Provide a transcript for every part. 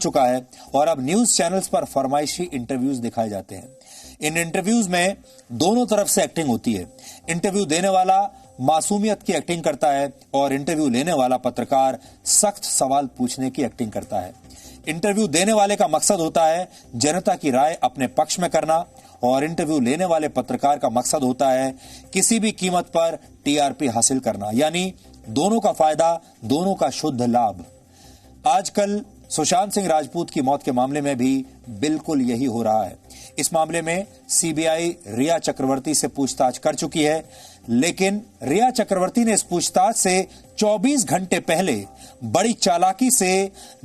चुका है और अब न्यूज चैनल्स पर फरमाइशी इंटरव्यूज दिखाए जाते हैं। इन इंटरव्यूज में दोनों तरफ से एक्टिंग होती है। इंटरव्यू देने वाला मासूमियत की एक्टिंग करता है और इंटरव्यू लेने वाला पत्रकार सख्त सवाल पूछने की एक्टिंग करता है। इंटरव्यू देने वाले का मकसद होता है जनता की राय अपने पक्ष में करना और इंटरव्यू लेने वाले पत्रकार का मकसद होता है किसी भी कीमत पर टीआरपी हासिल करना, यानी दोनों का फायदा, दोनों का शुद्ध लाभ। आजकल सुशांत सिंह राजपूत की मौत के मामले में भी बिल्कुल यही हो रहा है। इस मामले में सीबीआई रिया चक्रवर्ती से पूछताछ कर चुकी है, लेकिन रिया चक्रवर्ती ने इस पूछताछ से 24 घंटे पहले बड़ी चालाकी से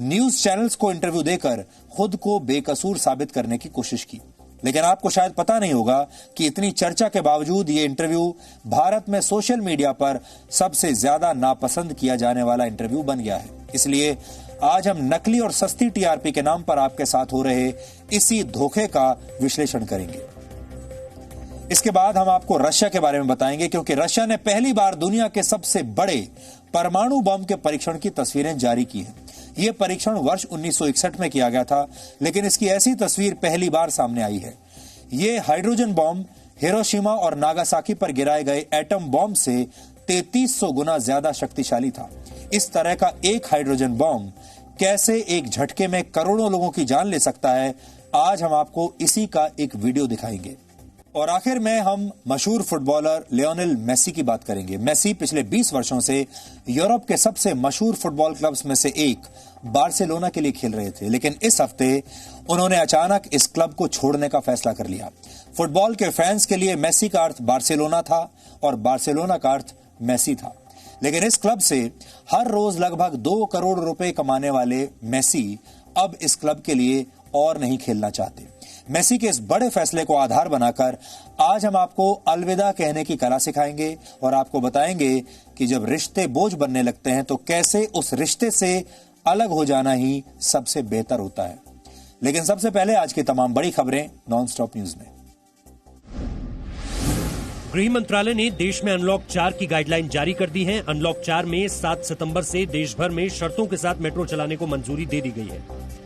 न्यूज चैनल्स को इंटरव्यू देकर खुद को बेकसूर साबित करने की कोशिश की। लेकिन आपको शायद पता नहीं होगा कि इतनी चर्चा के बावजूद ये इंटरव्यू भारत में सोशल मीडिया पर सबसे ज्यादा नापसंद किया जाने वाला इंटरव्यू बन गया है। इसलिए आज हम नकली और सस्ती टीआरपी के नाम पर आपके साथ हो रहे इसी धोखे का विश्लेषण करेंगे। इसके बाद हम आपको रशिया के बारे में बताएंगे, क्योंकि रशिया ने पहली बार दुनिया के सबसे बड़े परमाणु बम के परीक्षण की तस्वीरें जारी की हैं। यह परीक्षण वर्ष 1961 में किया गया था, लेकिन इसकी ऐसी तस्वीर पहली बार सामने आई है। यह हाइड्रोजन बम हिरोशिमा और नागासाकी पर गिराए गए एटम बम से 3300 गुना ज्यादा शक्तिशाली था। इस तरह का एक हाइड्रोजन बम कैसे एक झटके में करोड़ों लोगों की जान ले सकता है, आज हम आपको इसी का एक वीडियो दिखाएंगे। और आखिर में हम मशहूर फुटबॉलर लियोनेल मेसी की बात करेंगे। मेसी पिछले 20 वर्षों से यूरोप के सबसे मशहूर फुटबॉल क्लब्स में से एक बार्सिलोना के लिए खेल रहे थे, लेकिन इस हफ्ते उन्होंने अचानक इस क्लब को छोड़ने का फैसला कर लिया। फुटबॉल के फैंस के लिए मेसी का अर्थ बार्सिलोना था और बार्सिलोना का अर्थ मेसी था। लेकिन इस क्लब से हर रोज लगभग 2 करोड़ रुपए कमाने वाले मेसी अब इस क्लब के लिए और नहीं खेलना चाहते। मेसी के इस बड़े फैसले को आधार बनाकर आज हम आपको अलविदा कहने की कला सिखाएंगे और आपको बताएंगे कि जब रिश्ते बोझ बनने लगते हैं तो कैसे उस रिश्ते से अलग हो जाना ही सबसे बेहतर होता है। लेकिन सबसे पहले आज की तमाम बड़ी खबरें नॉन स्टॉप न्यूज में। गृह मंत्रालय ने देश में अनलॉक 4 की गाइडलाइन जारी कर दी है। अनलॉक 4 में 7 सितंबर से देश भर में शर्तों के साथ मेट्रो चलाने को मंजूरी दे दी गई है।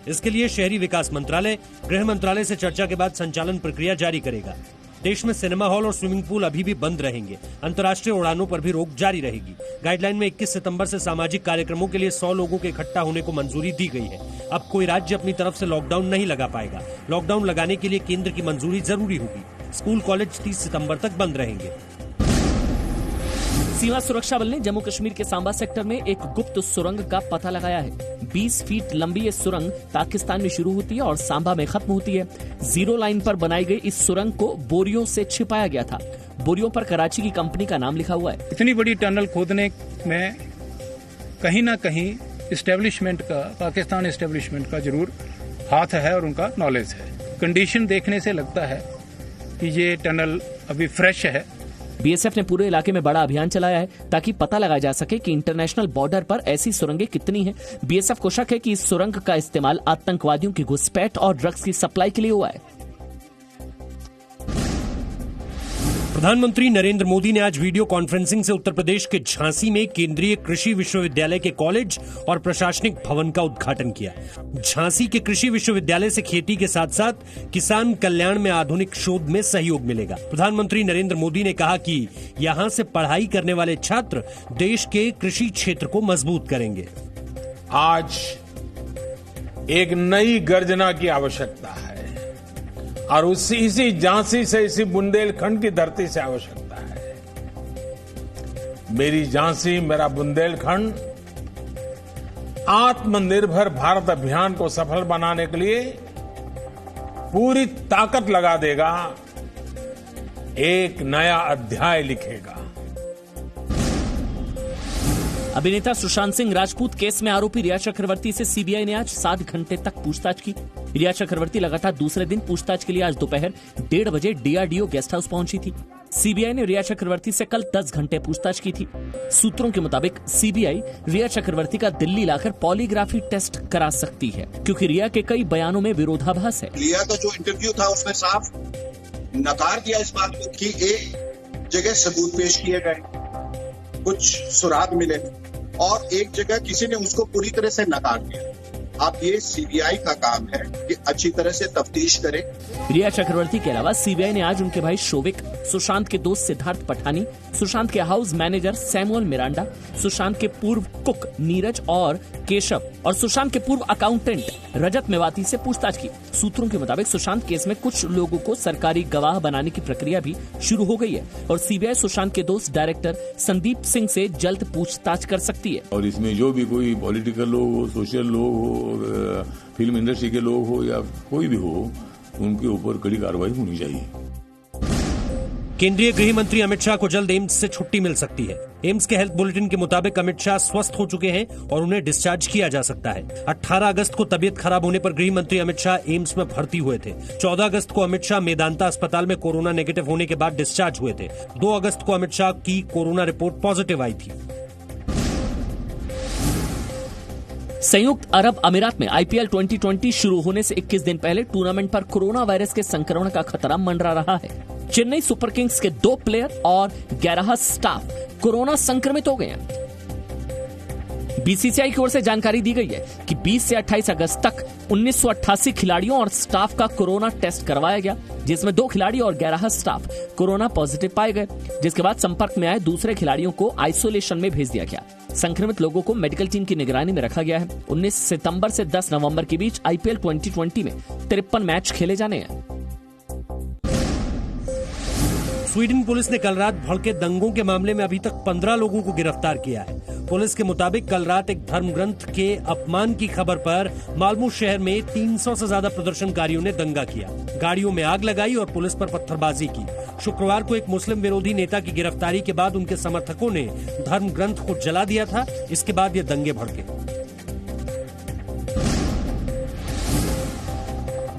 इसके लिए शहरी विकास मंत्रालय गृह मंत्रालय से चर्चा के बाद संचालन प्रक्रिया जारी करेगा। देश में सिनेमा हॉल और स्विमिंग पूल अभी भी बंद रहेंगे। अंतर्राष्ट्रीय उड़ानों पर भी रोक जारी रहेगी। गाइडलाइन में 21 सितंबर से सामाजिक कार्यक्रमों के लिए 100 लोगों के इकट्ठा होने को मंजूरी दी गई है। अब कोई राज्य अपनी तरफ से लॉकडाउन नहीं लगा पाएगा। लॉकडाउन लगाने के लिए केंद्र की मंजूरी जरूरी होगी। स्कूल कॉलेज 30 सितंबर तक बंद रहेंगे। सीमा सुरक्षा बल ने जम्मू कश्मीर के सांबा सेक्टर में एक गुप्त सुरंग का पता लगाया है। 20 फीट लंबी ये सुरंग पाकिस्तान में शुरू होती है और सांबा में खत्म होती है। जीरो लाइन पर बनाई गई इस सुरंग को बोरियों से छिपाया गया था। बोरियों पर कराची की कंपनी का नाम लिखा हुआ है। इतनी बड़ी टनल खोदने में कहीं ना कहीं एस्टेब्लिशमेंट का, पाकिस्तान एस्टेब्लिशमेंट का जरूर हाथ है और उनका नॉलेज है। कंडीशन देखने से लगता है कि ये टनल अभी फ्रेश है। बीएसएफ ने पूरे इलाके में बड़ा अभियान चलाया है ताकि पता लगाया जा सके कि इंटरनेशनल बॉर्डर पर ऐसी सुरंगें कितनी हैं। बीएसएफ को शक है कि इस सुरंग का इस्तेमाल आतंकवादियों की घुसपैठ और ड्रग्स की सप्लाई के लिए हुआ है। प्रधानमंत्री नरेंद्र मोदी ने आज वीडियो कॉन्फ्रेंसिंग से उत्तर प्रदेश के झांसी में केंद्रीय कृषि विश्वविद्यालय के कॉलेज और प्रशासनिक भवन का उद्घाटन किया। झांसी के कृषि विश्वविद्यालय से खेती के साथ साथ किसान कल्याण में आधुनिक शोध में सहयोग मिलेगा। प्रधानमंत्री नरेंद्र मोदी ने कहा कि यहां से पढ़ाई करने वाले छात्र देश के कृषि क्षेत्र को मजबूत करेंगे। आज एक नई गर्जना की आवश्यकता है और इसी झांसी से, इसी बुंदेलखंड की धरती से आवश्यकता है। मेरी झांसी, मेरा बुंदेलखंड आत्मनिर्भर भारत अभियान को सफल बनाने के लिए पूरी ताकत लगा देगा, एक नया अध्याय लिखेगा। अभिनेता सुशांत सिंह राजपूत केस में आरोपी रिया चक्रवर्ती से सीबीआई ने आज 7 घंटे तक पूछताछ की। रिया चक्रवर्ती लगातार दूसरे दिन पूछताछ के लिए आज दोपहर 1:30 बजे डीआरडीओ गेस्ट हाउस पहुंची थी। सीबीआई ने रिया चक्रवर्ती से कल 10 घंटे पूछताछ की थी। सूत्रों के मुताबिक सीबीआई रिया चक्रवर्ती का दिल्ली लाकर पॉलीग्राफी टेस्ट करा सकती है, क्योंकि रिया के कई बयानों में विरोधाभास है। रिया का जो इंटरव्यू था उसमें साफ नकार दिया इस बात को कि एक जगह सबूत पेश किए गए, कुछ सुराग मिले और एक जगह किसी ने उसको पूरी तरह से नकार दिया। आप ये सीबीआई का काम है कि अच्छी तरह से तफ्तीश करें। रिया चक्रवर्ती के अलावा सीबीआई ने आज उनके भाई शोविक, सुशांत के दोस्त सिद्धार्थ पठानी, सुशांत के house manager Samuel Miranda, Sushant के पूर्व कुक नीरज और केशव और सुशांत के पूर्व अकाउंटेंट रजत मेवाती से पूछताछ की। सूत्रों के मुताबिक सुशांत केस में कुछ लोगों को सरकारी गवाह बनाने की प्रक्रिया भी शुरू हो गई है और सीबीआई सुशांत के दोस्त डायरेक्टर संदीप सिंह से जल्द पूछताछ कर सकती है। और इसमें जो भी कोई पॉलिटिकल लोग हो, सोशल लोग हो, फिल्म इंडस्ट्री के लोग हो या कोई भी हो, उनके ऊपर कड़ी कार्रवाई होनी चाहिए। केंद्रीय गृह मंत्री अमित शाह को जल्द एम्स से छुट्टी मिल सकती है। एम्स के हेल्थ बुलेटिन के मुताबिक अमित शाह स्वस्थ हो चुके हैं और उन्हें डिस्चार्ज किया जा सकता है। 18 अगस्त को तबीयत खराब होने पर गृह मंत्री अमित शाह एम्स में भर्ती हुए थे। 14 अगस्त को अमित शाह मेदांता अस्पताल में कोरोना नेगेटिव होने के बाद डिस्चार्ज हुए थे। 2 अगस्त को अमित शाह की कोरोना रिपोर्ट पॉजिटिव आई थी। संयुक्त अरब अमीरात में आईपीएल 2020 शुरू होने से 21 दिन पहले टूर्नामेंट पर कोरोना वायरस के संक्रमण का खतरा मंडरा रहा है। चेन्नई सुपर किंग्स के 2 प्लेयर और 11 स्टाफ कोरोना संक्रमित हो गए हैं। बीसीसीआई की ओर से जानकारी दी गई है कि 20 से 28 अगस्त तक 1988 खिलाड़ियों और स्टाफ का कोरोना टेस्ट करवाया गया, जिसमें 2 खिलाड़ी और 11 स्टाफ कोरोना पॉजिटिव पाए गए, जिसके बाद संपर्क में आए दूसरे खिलाड़ियों को आइसोलेशन में भेज दिया गया। संक्रमित लोगों को मेडिकल टीम की निगरानी में रखा गया है। 19 सितंबर से 10 नवंबर के बीच आईपीएल 2020 में 53 मैच खेले जाने हैं। स्वीडन पुलिस ने कल रात भड़के दंगों के मामले में अभी तक 15 लोगों को गिरफ्तार किया है। पुलिस के मुताबिक कल रात एक धर्म ग्रंथ के अपमान की खबर पर मालमो शहर में 300 से ज्यादा प्रदर्शनकारियों ने दंगा किया, गाड़ियों में आग लगाई और पुलिस पर पत्थरबाजी की। शुक्रवार को एक मुस्लिम विरोधी नेता की गिरफ्तारी के बाद उनके समर्थकों ने धर्म ग्रंथ को जला दिया था। इसके बाद ये दंगे भड़के।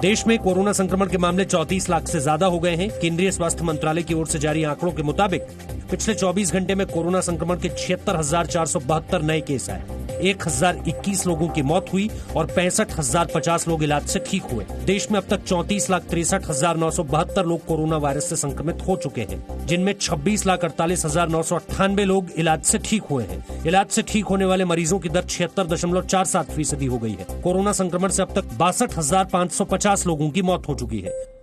देश में कोरोना संक्रमण के मामले 34 लाख से ज्यादा हो गए हैं। केंद्रीय स्वास्थ्य मंत्रालय की ओर से जारी आंकड़ों के मुताबिक पिछले 24 घंटे में कोरोना संक्रमण के 76,472 नए केस आए। 1,021 लोगों की मौत हुई और 65,050 लोग इलाज से ठीक हुए। देश में अब तक 34,63,972 लोग कोरोना वायरस से संक्रमित हो चुके हैं, जिनमें 26,48,998 लोग इलाज से ठीक हुए हैं। इलाज से ठीक होने वाले मरीजों की दर 76.47% हो गई है। कोरोना संक्रमण से अब तक 62,550 लोगों की मौत हो चुकी है।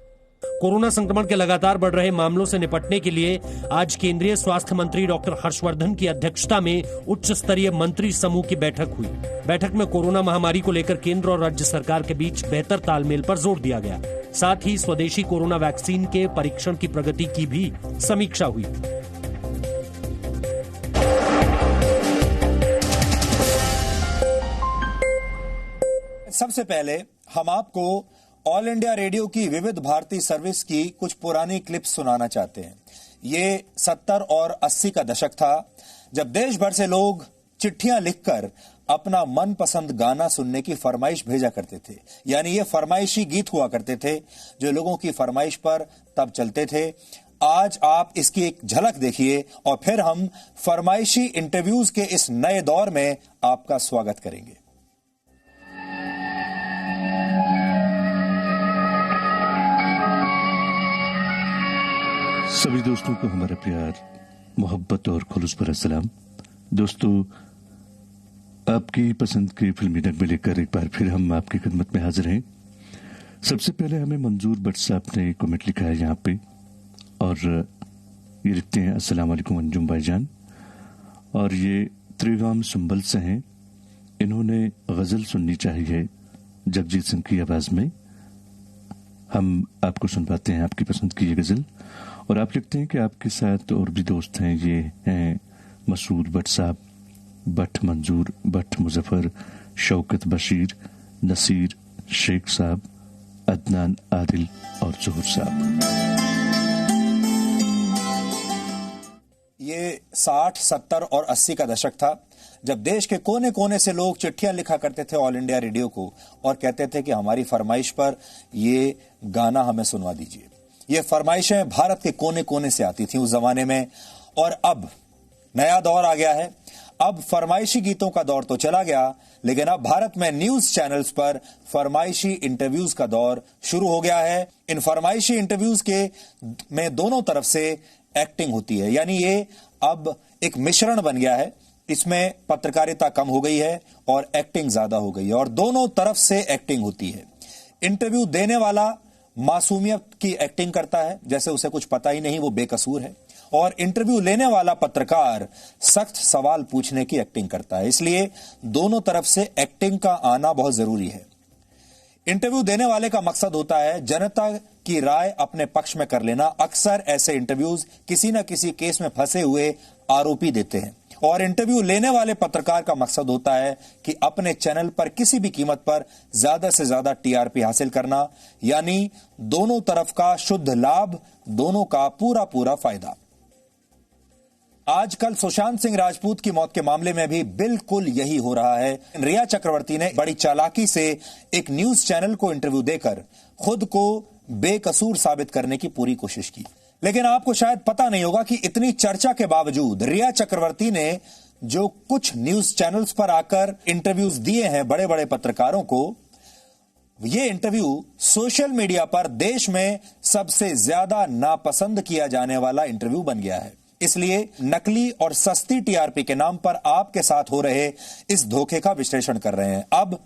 कोरोना संक्रमण के लगातार बढ़ रहे मामलों से निपटने के लिए आज केंद्रीय स्वास्थ्य मंत्री डॉक्टर हर्षवर्धन की अध्यक्षता में उच्च स्तरीय मंत्री समूह की बैठक हुई। बैठक में कोरोना महामारी को लेकर केंद्र और राज्य सरकार के बीच बेहतर तालमेल पर जोर दिया गया। साथ ही स्वदेशी कोरोना वैक्सीन के परीक्षण की प्रगति की भी समीक्षा हुई। सबसे पहले हम आपको ऑल इंडिया रेडियो की विविध भारती सर्विस की कुछ पुरानी क्लिप्स सुनाना चाहते हैं। ये 70 और 80 का दशक था जब देश भर से लोग चिट्ठियां लिखकर अपना मनपसंद गाना सुनने की फरमाइश भेजा करते थे। यानी ये फरमाइशी गीत हुआ करते थे जो लोगों की फरमाइश पर तब चलते थे। आज आप इसकी एक झलक देखिए और फिर हम फरमाइशी इंटरव्यूज के इस नए दौर में आपका स्वागत करेंगे। सभी दोस्तों को हमारा प्यार, मोहब्बत और खुलूस भरा सलाम। दोस्तों, आपकी पसंद की फिल्मी नगमे लेकर एक बार फिर हम आपकी खिदमत में हाजिर हैं। सबसे पहले हमें मंजूर भट्ट साहब ने कमेंट लिखा है यहाँ पे और ये लिखते हैं, अस्सलाम वालेकुम अंजुम भाईजान। और ये त्रिगाम संबल से हैं। इन्होंने गजल सुननी चाहिए जगजीत सिंह की आवाज में। हम आपको सुनवाते हैं आपकी पसंद की ये गजल। और आप लिखते हैं कि आपके साथ और भी दोस्त हैं, ये हैं मसूद भट्ट साहब, भट्ट मंजूर, भट्ट मुजफ्फर, शौकत बशीर, नसीर शेख साहब, अदनान आदिल और जोहर साहब। ये 60, 70 और 80 का दशक था जब देश के कोने कोने से लोग चिट्ठियां लिखा करते थे ऑल इंडिया रेडियो को और कहते थे कि हमारी फरमाइश पर ये गाना हमें सुनवा दीजिए। ये फरमाइशें भारत के कोने कोने से आती थी उस जमाने में। और अब नया दौर आ गया है। अब फरमाइशी गीतों का दौर तो चला गया, लेकिन अब भारत में न्यूज चैनल्स पर फरमाइशी इंटरव्यूज का दौर शुरू हो गया है। इन फरमाइशी इंटरव्यूज के में दोनों तरफ से एक्टिंग होती है, यानी ये अब एक मिश्रण बन गया है। इसमें पत्रकारिता कम हो गई है और एक्टिंग ज्यादा हो गई है, और दोनों तरफ से एक्टिंग होती है। इंटरव्यू देने वाला मासूमियत की एक्टिंग करता है, जैसे उसे कुछ पता ही नहीं, वो बेकसूर है, और इंटरव्यू लेने वाला पत्रकार सख्त सवाल पूछने की एक्टिंग करता है। इसलिए दोनों तरफ से एक्टिंग का आना बहुत जरूरी है। इंटरव्यू देने वाले का मकसद होता है जनता की राय अपने पक्ष में कर लेना। अक्सर ऐसे इंटरव्यूज किसी न किसी केस में फंसे हुए आरोपी देते हैं, और इंटरव्यू लेने वाले पत्रकार का मकसद होता है कि अपने चैनल पर किसी भी कीमत पर ज्यादा से ज्यादा टीआरपी हासिल करना, यानी दोनों तरफ का शुद्ध लाभ, दोनों का पूरा पूरा फायदा। आजकल सुशांत सिंह राजपूत की मौत के मामले में भी बिल्कुल यही हो रहा है। रिया चक्रवर्ती ने बड़ी चालाकी से एक न्यूज चैनल को इंटरव्यू देकर खुद को बेकसूर साबित करने की पूरी कोशिश की, लेकिन आपको शायद पता नहीं होगा कि इतनी चर्चा के बावजूद रिया चक्रवर्ती ने जो कुछ न्यूज चैनल्स पर आकर इंटरव्यूज दिए हैं बड़े बड़े पत्रकारों को, ये इंटरव्यू सोशल मीडिया पर देश में सबसे ज्यादा नापसंद किया जाने वाला इंटरव्यू बन गया है। इसलिए नकली और सस्ती टीआरपी के नाम पर आपके साथ हो रहे इस धोखे का विश्लेषण कर रहे हैं। अब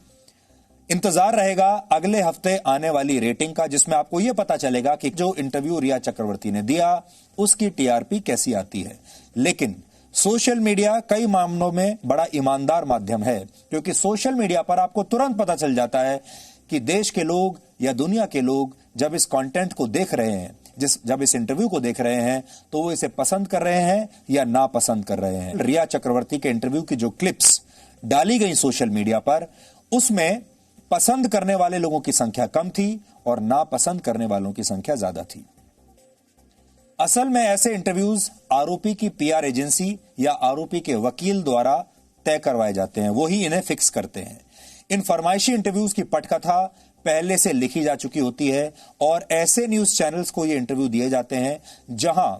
इंतजार रहेगा अगले हफ्ते आने वाली रेटिंग का, जिसमें आपको यह पता चलेगा कि जो इंटरव्यू रिया चक्रवर्ती ने दिया उसकी टीआरपी कैसी आती है। लेकिन सोशल मीडिया कई मामलों में बड़ा ईमानदार माध्यम है, क्योंकि सोशल मीडिया पर आपको तुरंत पता चल जाता है कि देश के लोग या दुनिया के लोग जब इस कंटेंट को देख रहे हैं, जब इस इंटरव्यू को देख रहे हैं, तो वो इसे पसंद कर रहे हैं या नापसंद कर रहे हैं। रिया चक्रवर्ती के इंटरव्यू की जो क्लिप्स डाली गई सोशल मीडिया पर, उसमें पसंद करने वाले लोगों की संख्या कम थी और नापसंद करने वालों की संख्या ज्यादा थी। असल में ऐसे इंटरव्यूज आरोपी की पीआर एजेंसी या आरोपी के वकील द्वारा तय करवाए जाते हैं, वो ही इन्हें फिक्स करते हैं। इन फरमाइशी इंटरव्यूज की पटकथा पहले से लिखी जा चुकी होती है, और ऐसे न्यूज चैनल्स को ये इंटरव्यू दिए जाते हैं जहां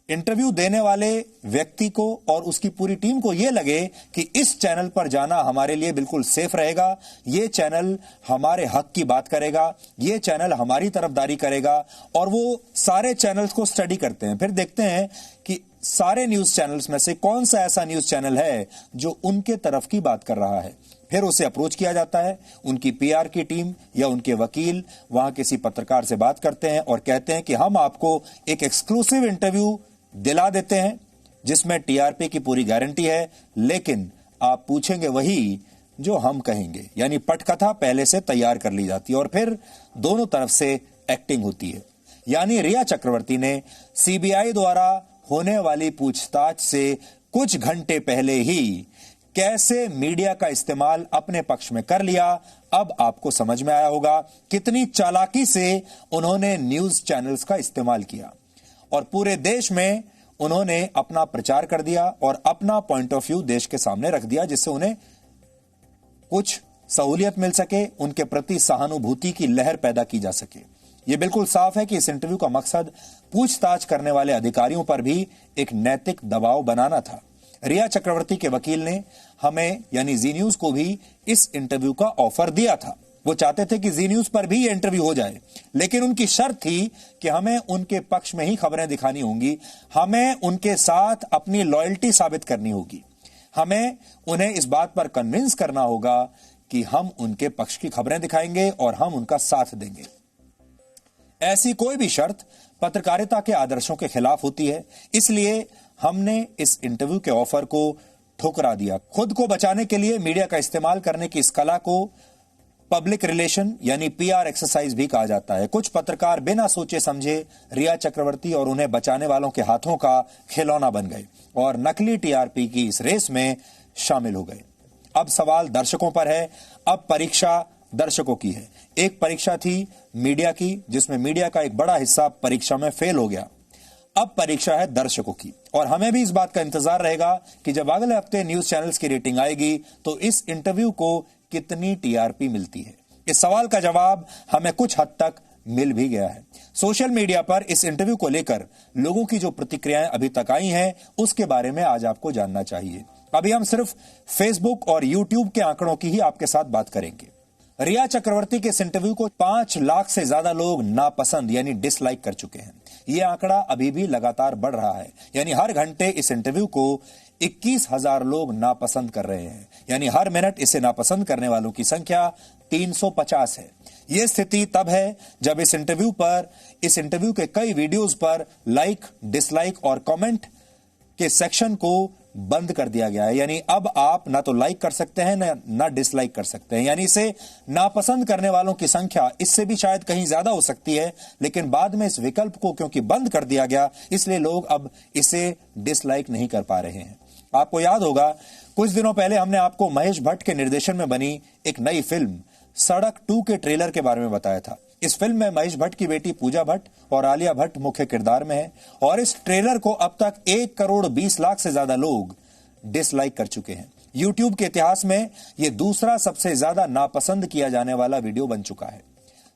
इंटरव्यू देने वाले व्यक्ति को और उसकी पूरी टीम को यह लगे कि इस चैनल पर जाना हमारे लिए बिल्कुल सेफ रहेगा, ये चैनल हमारे हक की बात करेगा, ये चैनल हमारी तरफदारी करेगा, और वो सारे चैनल्स को स्टडी करते हैं। फिर देखते हैं कि सारे न्यूज चैनल्स में से कौन सा ऐसा न्यूज चैनल है जो उनके तरफ की बात कर रहा है। फिर उसे अप्रोच किया जाता है, उनकी पीआर की टीम या उनके वकील वहां किसी पत्रकार से बात करते हैं और कहते हैं कि हम आपको एक एक्सक्लूसिव इंटरव्यू दिला देते हैं जिसमें टीआरपी की पूरी गारंटी है, लेकिन आप पूछेंगे वही जो हम कहेंगे, यानी पटकथा पहले से तैयार कर ली जाती है और फिर दोनों तरफ से एक्टिंग होती है। यानी रिया चक्रवर्ती ने सीबीआई द्वारा होने वाली पूछताछ से कुछ घंटे पहले ही कैसे मीडिया का इस्तेमाल अपने पक्ष में कर लिया, अब आपको समझ में आया होगा कितनी चालाकी से उन्होंने न्यूज चैनल्स का इस्तेमाल किया और पूरे देश में उन्होंने अपना प्रचार कर दिया और अपना पॉइंट ऑफ व्यू देश के सामने रख दिया, जिससे उन्हें कुछ सहूलियत मिल सके, उनके प्रति सहानुभूति की लहर पैदा की जा सके। यह बिल्कुल साफ है कि इस इंटरव्यू का मकसद पूछताछ करने वाले अधिकारियों पर भी एक नैतिक दबाव बनाना था। रिया चक्रवर्ती के वकील ने हमें यानी जी न्यूज को भी इस इंटरव्यू का ऑफर दिया था। वो चाहते थे कि जी न्यूज पर भी यह इंटरव्यू हो जाए, लेकिन उनकी शर्त थी कि हमें उनके पक्ष में ही खबरें दिखानी होंगी, हमें उनके साथ अपनी लॉयल्टी साबित करनी होगी, हमें उन्हें इस बात पर कन्विंस करना होगा कि हम उनके पक्ष की खबरें दिखाएंगे और हम उनका साथ देंगे। ऐसी कोई भी शर्त पत्रकारिता के आदर्शों के खिलाफ होती है, इसलिए हमने इस इंटरव्यू के ऑफर को ठुकरा दिया। खुद को बचाने के लिए मीडिया का इस्तेमाल करने की इस कला को पब्लिक रिलेशन यानी पीआर एक्सरसाइज भी कहा जाता है। कुछ पत्रकार बिना सोचे समझे रिया चक्रवर्ती और उन्हें बचाने वालों के हाथों का खिलौना बन गए और नकली टीआरपी की इस रेस में शामिल हो गए। अब सवाल दर्शकों पर है, अब परीक्षा दर्शकों की है। एक परीक्षा थी मीडिया की, जिसमें मीडिया का एक बड़ा हिस्सा परीक्षा में फेल हो गया। अब परीक्षा है दर्शकों की, और हमें भी इस बात का इंतजार रहेगा कि जब अगले हफ्ते न्यूज चैनल्स की रेटिंग आएगी तो इस इंटरव्यू को कितनी टीआरपी मिलती है। इस सवाल का जवाब हमें कुछ हद तक मिल भी गया है। सोशल मीडिया पर इस इंटरव्यू को लेकर लोगों की जो प्रतिक्रियाएं अभी तक आई हैं, उसके बारे में आज आपको जानना चाहिए। अभी हम सिर्फ फेसबुक और यूट्यूब के आंकड़ों की ही आपके साथ बात करेंगे। रिया चक्रवर्ती के इस इंटरव्यू को 5 लाख से ज्यादा लोग नापसंद यानी डिसलाइक कर चुके हैं। यह आंकड़ा अभी भी लगातार बढ़ रहा है, यानी हर घंटे इस इंटरव्यू को 21,000 लोग नापसंद कर रहे हैं, यानी हर मिनट इसे नापसंद करने वालों की संख्या 350 है। यह स्थिति तब है जब इस इंटरव्यू के कई वीडियोस पर लाइक, डिसलाइक और कमेंट के सेक्शन को बंद कर दिया गया है। यानी अब आप ना तो लाइक कर सकते हैं ना डिसलाइक कर सकते हैं। यानी इसे नापसंद करने वालों की संख्या इससे भी शायद कहीं ज्यादा हो सकती है, लेकिन बाद में इस विकल्प को क्योंकि बंद कर दिया गया, इसलिए लोग अब इसे डिसलाइक नहीं कर पा रहे हैं। आपको याद होगा कुछ दिनों पहले हमने आपको महेश भट्ट के निर्देशन में बनी एक नई फिल्म सड़क 2 के ट्रेलर के बारे में बताया था। इस फिल्म में महेश भट्ट की बेटी पूजा भट्ट और आलिया भट्ट मुख्य किरदार में है और इस ट्रेलर को अब तक 1 करोड़ 20 लाख से ज्यादा लोग डिसलाइक कर चुके हैं। YouTube के इतिहास में यह दूसरा सबसे ज्यादा नापसंद किया जाने वाला वीडियो बन चुका है।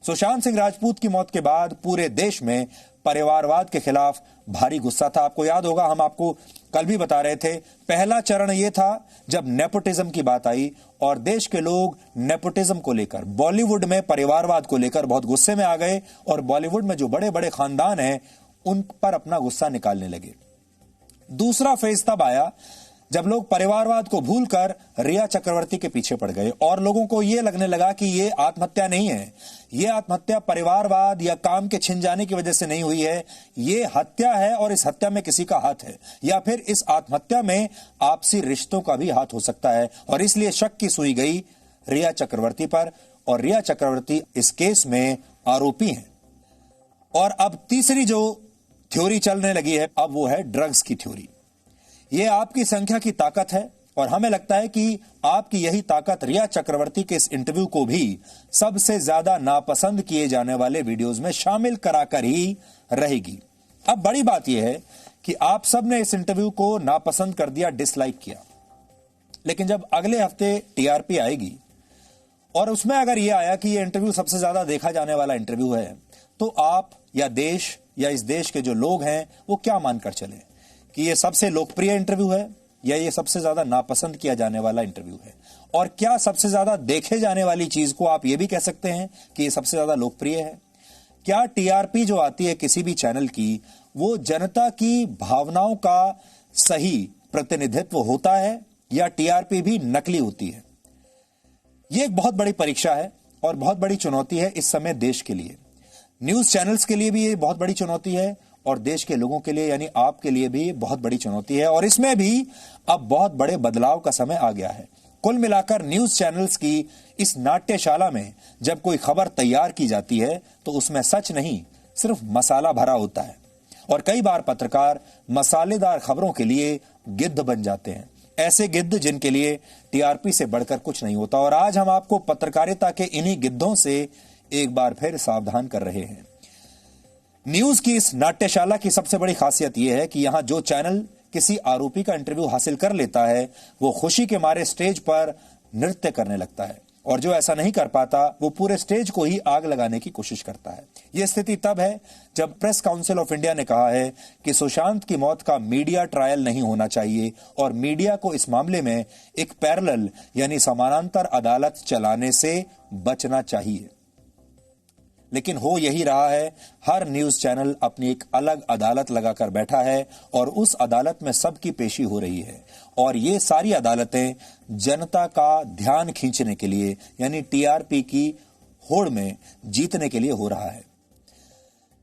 सुशांत सिंह राजपूत की मौत के बाद पूरे देश में परिवारवाद के खिलाफ भारी गुस्सा था। आपको याद होगा, हम आपको कल भी बता रहे थे, पहला चरण यह था जब नेपोटिज्म की बात आई और देश के लोग नेपोटिज्म को लेकर, बॉलीवुड में परिवारवाद को लेकर बहुत गुस्से में आ गए और बॉलीवुड में जो बड़े बड़े खानदान हैं उन पर अपना गुस्सा निकालने लगे। दूसरा फेज तब आया जब लोग परिवारवाद को भूलकर रिया चक्रवर्ती के पीछे पड़ गए और लोगों को यह लगने लगा कि यह आत्महत्या नहीं है, यह आत्महत्या परिवारवाद या काम के छिन जाने की वजह से नहीं हुई है, यह हत्या है और इस हत्या में किसी का हाथ है, या फिर इस आत्महत्या में आपसी रिश्तों का भी हाथ हो सकता है। और इसलिए शक की सुई गई रिया चक्रवर्ती पर और रिया चक्रवर्ती इस केस में आरोपी हैं। और अब तीसरी जो थ्योरी चलने लगी है, अब वो है ड्रग्स की थ्योरी। यह आपकी संख्या की ताकत है और हमें लगता है कि आपकी यही ताकत रिया चक्रवर्ती के इस इंटरव्यू को भी सबसे ज्यादा नापसंद किए जाने वाले वीडियोस में शामिल कराकर ही रहेगी। अब बड़ी बात यह है कि आप सब ने इस इंटरव्यू को नापसंद कर दिया, डिसलाइक किया, लेकिन जब अगले हफ्ते टीआरपी आएगी और उसमें अगर यह आया कि यह इंटरव्यू सबसे ज्यादा देखा जाने वाला इंटरव्यू है, तो आप या देश या इस देश के जो लोग हैं वो क्या मानकर चले कि यह सबसे लोकप्रिय इंटरव्यू है या यह सबसे ज्यादा नापसंद किया जाने वाला इंटरव्यू है। और क्या सबसे ज्यादा देखे जाने वाली चीज को आप यह भी कह सकते हैं कि यह सबसे ज्यादा लोकप्रिय है। क्या टीआरपी जो आती है किसी भी चैनल की, वो जनता की भावनाओं का सही प्रतिनिधित्व होता है या टीआरपी भी नकली होती है। यह एक बहुत बड़ी परीक्षा है और बहुत बड़ी चुनौती है इस समय देश के लिए। न्यूज चैनल्स के लिए भी ये बहुत बड़ी चुनौती है और देश के लोगों के लिए यानी आपके लिए भी बहुत बड़ी चुनौती है। और इसमें भी अब बहुत बड़े बदलाव का समय आ गया है। कुल मिलाकर न्यूज चैनल्स की इस नाट्यशाला में जब कोई खबर तैयार की जाती है तो उसमें सच नहीं, सिर्फ मसाला भरा होता है और कई बार पत्रकार मसालेदार खबरों के लिए गिद्ध बन जाते हैं, ऐसे गिद्ध जिनके लिए टीआरपी से बढ़कर कुछ नहीं होता। और आज हम आपको पत्रकारिता के इन्हीं गिद्धों से एक बार फिर सावधान कर रहे हैं। न्यूज की इस नाट्यशाला की सबसे बड़ी खासियत यह है कि यहां जो चैनल किसी आरोपी का इंटरव्यू हासिल कर लेता है वो खुशी के मारे स्टेज पर नृत्य करने लगता है और जो ऐसा नहीं कर पाता वो पूरे स्टेज को ही आग लगाने की कोशिश करता है। यह स्थिति तब है जब प्रेस काउंसिल ऑफ इंडिया ने कहा है कि सुशांत की मौत का मीडिया ट्रायल नहीं होना चाहिए और मीडिया को इस मामले में एक पैरेलल यानी समानांतर अदालत चलाने से बचना चाहिए। लेकिन हो यही रहा है, हर न्यूज चैनल अपनी एक अलग अदालत लगाकर बैठा है और उस अदालत में सबकी पेशी हो रही है और ये सारी अदालतें जनता का ध्यान खींचने के लिए यानी टीआरपी की होड़ में जीतने के लिए हो रहा है।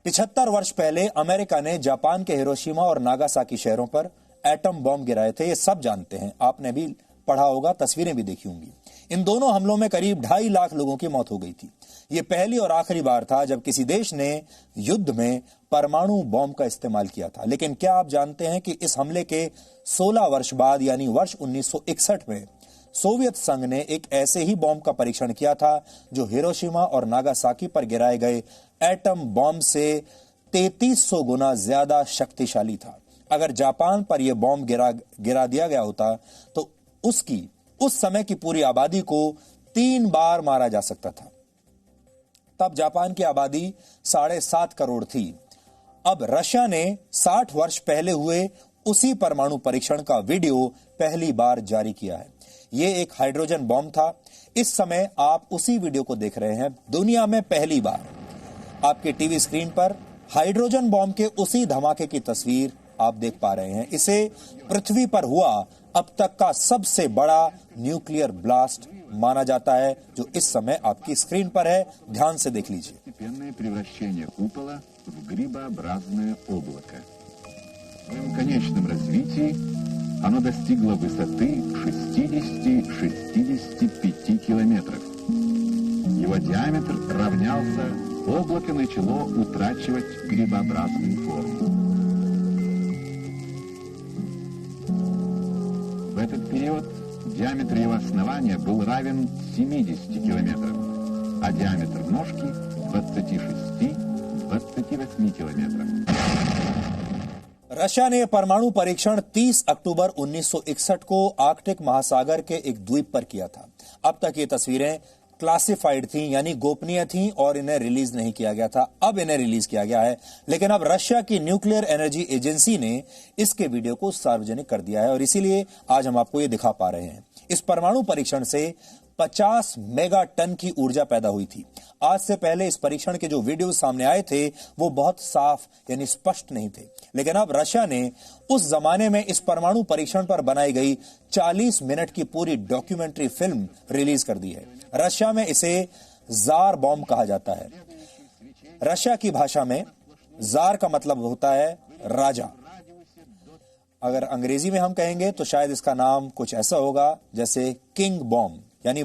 75 वर्ष पहले अमेरिका ने जापान के हिरोशिमा और नागासाकी शहरों पर एटम बॉम्ब गिराए थे, ये सब जानते हैं, आपने भी पढ़ा होगा, तस्वीरें भी देखी होंगी। इन दोनों हमलों में करीब 2.5 लाख लोगों की मौत हो गई थी। यह पहली और आखिरी बार था जब किसी देश ने युद्ध में परमाणु बॉम्ब का इस्तेमाल किया था। लेकिन क्या आप जानते हैं कि इस हमले के 16 वर्ष बाद यानी वर्ष 1961 में सोवियत संघ ने एक ऐसे ही बॉम्ब का परीक्षण किया था जो हिरोशिमा और नागासाकी पर गिराए गए एटम बॉम्ब से 3300 गुना ज्यादा शक्तिशाली था। अगर जापान पर यह बॉम्ब गिरा दिया गया होता तो उस समय की पूरी आबादी को 3 बार मारा जा सकता था। तब जापान की आबादी 7.5 करोड़ थी। अब रशिया ने 60 वर्ष पहले हुए उसी परमाणु परीक्षण का वीडियो पहली बार जारी किया है। यह एक हाइड्रोजन बॉम्ब था। इस समय आप उसी वीडियो को देख रहे हैं। दुनिया में पहली बार आपके टीवी स्क्रीन पर हाइड्रोजन बॉम्ब के उसी धमाके की तस्वीर आप देख पा रहे हैं। इसे पृथ्वी पर हुआ अब तक का सबसे बड़ा न्यूक्लियर ब्लास्ट माना जाता है, जो इस समय आपकी स्क्रीन पर है। ध्यान से देख लीजिए। Превращение купола в грибообразное облако. В своем конечном развитии оно достигло высоты 60-65 километров. Его диаметр равнялся, облако начало утрачивать грибообразную форму. В этот период диаметр его основания был равен 70 километрам, а диаметр ножки 26-28 километрам. रशिया ने परमाणु परीक्षण 30 अक्टूबर 1961 को आर्कटिक महासागर के एक द्वीप पर किया था। अब तक ये तस्वीरें क्लासिफाइड थीं, यानी गोपनीय थीं और इन्हें रिलीज नहीं किया गया था। अब इन्हें रिलीज किया गया है, लेकिन अब रशिया की न्यूक्लियर एनर्जी एजेंसी ने इसके वीडियो को सार्वजनिक कर दिया है और इसीलिए आज हम आपको ये दिखा पा रहे हैं। इस परमाणु परीक्षण से 50 मेगा टन की ऊर्जा पैदा हुई थी। आज से पहले इस परीक्षण के जो वीडियो सामने आए थे वो बहुत साफ यानी स्पष्ट नहीं थे, लेकिन अब रशिया ने उस जमाने में इस परमाणु परीक्षण पर बनाई गई 40 मिनट की पूरी डॉक्यूमेंट्री फिल्म रिलीज कर दी है। रशिया में इसे जार बॉम्ब कहा जाता है। रशिया की भाषा में जार का मतलब होता है राजा। अगर अंग्रेजी में हम कहेंगे तो शायद इसका नाम कुछ ऐसा होगा जैसे किंग बॉम्ब, यानी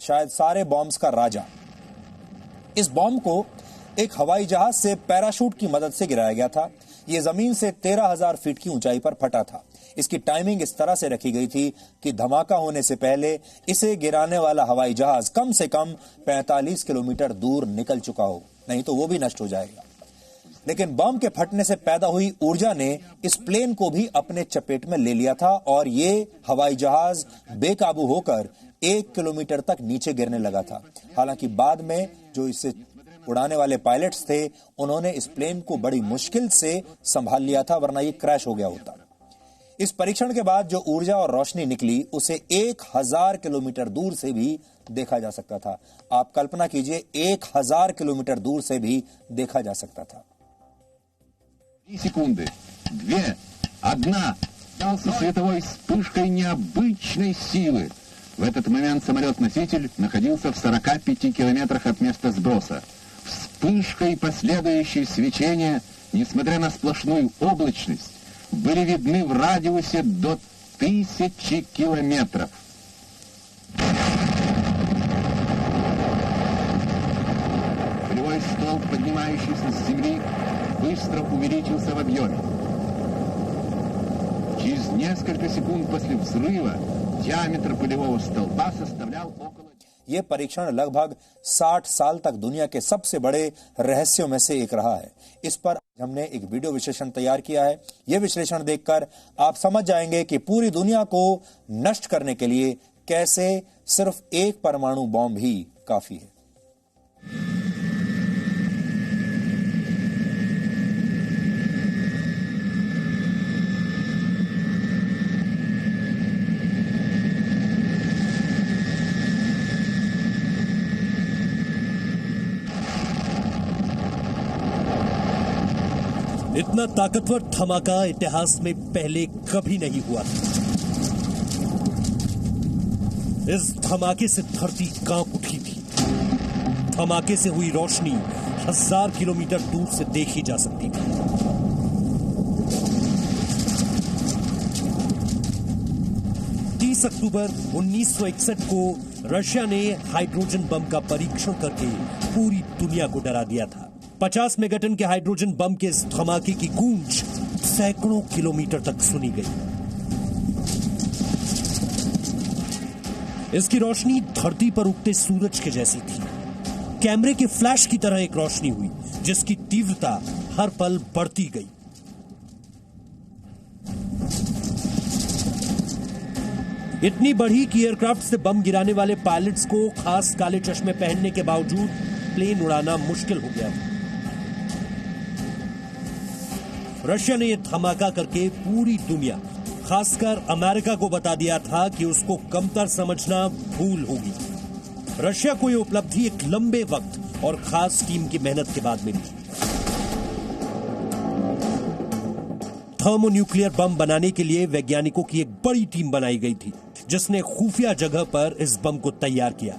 शायद सारे बॉम्ब्स का राजा। इस बॉम्ब को एक हवाई जहाज से पैराशूट की मदद से गिराया गया था। यह जमीन से 13,000 फीट की ऊंचाई पर फटा था। इसकी टाइमिंग इस तरह से रखी गई थी कि धमाका होने से पहले इसे गिराने वाला हवाई जहाज कम से कम 45 किलोमीटर दूर निकल चुका हो, नहीं तो वो भी नष्ट हो जाएगा। लेकिन बम के फटने से पैदा हुई ऊर्जा ने इस प्लेन को भी अपने चपेट में ले लिया था और ये हवाई जहाज बेकाबू होकर 1 किलोमीटर तक नीचे गिरने लगा था। हालांकि बाद में जो इसे उड़ाने वाले पायलट्स थे उन्होंने इस प्लेन को बड़ी मुश्किल से संभाल लिया था, वरना ये क्रैश हो गया होता। इस परीक्षण के बाद जो ऊर्जा और रोशनी निकली उसे 1000 किलोमीटर दूर से भी देखा जा सकता था। आप कल्पना कीजिए, 1000 किलोमीटर दूर से भी देखा जा सकता था। 3 секунды, 2, 1, дался световой вспышкой необычной силы. В этот момент самолет-носитель находился в 45 километрах от места сброса. Вспышка и последующее свечение, несмотря на сплошную облачность, были видны в радиусе до 1000 километров. Полевой столб, поднимающийся с земли, быстро увеличился в объеме. Через несколько секунд после взрыва диаметр полевого столба составлял около... यह परीक्षण लगभग 60 साल तक दुनिया के सबसे बड़े रहस्यों में से एक रहा है। इस पर हमने एक वीडियो विश्लेषण तैयार किया है। यह विश्लेषण देखकर आप समझ जाएंगे कि पूरी दुनिया को नष्ट करने के लिए कैसे सिर्फ एक परमाणु बॉम्ब ही काफी है। इतना ताकतवर धमाका इतिहास में पहले कभी नहीं हुआ था। इस धमाके से धरती कांप उठी थी। धमाके से हुई रोशनी 1000 किलोमीटर दूर से देखी जा सकती थी। अक्टूबर 1961 को रशिया ने हाइड्रोजन बम का परीक्षण करके पूरी दुनिया को डरा दिया था। 50 मेगाटन के हाइड्रोजन बम के इस धमाके की गूंज सैकड़ों किलोमीटर तक सुनी गई। इसकी रोशनी धरती पर उगते सूरज के जैसी थी। कैमरे के फ्लैश की तरह एक रोशनी हुई जिसकी तीव्रता हर पल बढ़ती गई। इतनी बढ़ी कि एयरक्राफ्ट से बम गिराने वाले पायलट्स को खास काले चश्मे पहनने के बावजूद प्लेन उड़ाना मुश्किल हो गया। रशिया ने यह धमाका करके पूरी दुनिया, खासकर अमेरिका को बता दिया था कि उसको कमतर समझना भूल होगी। रशिया को यह उपलब्धि एक लंबे वक्त और खास टीम की मेहनत के बाद मिली। थर्मोन्यूक्लियर बम बनाने के लिए वैज्ञानिकों की एक बड़ी टीम बनाई गई थी, जिसने खुफिया जगह पर इस बम को तैयार किया।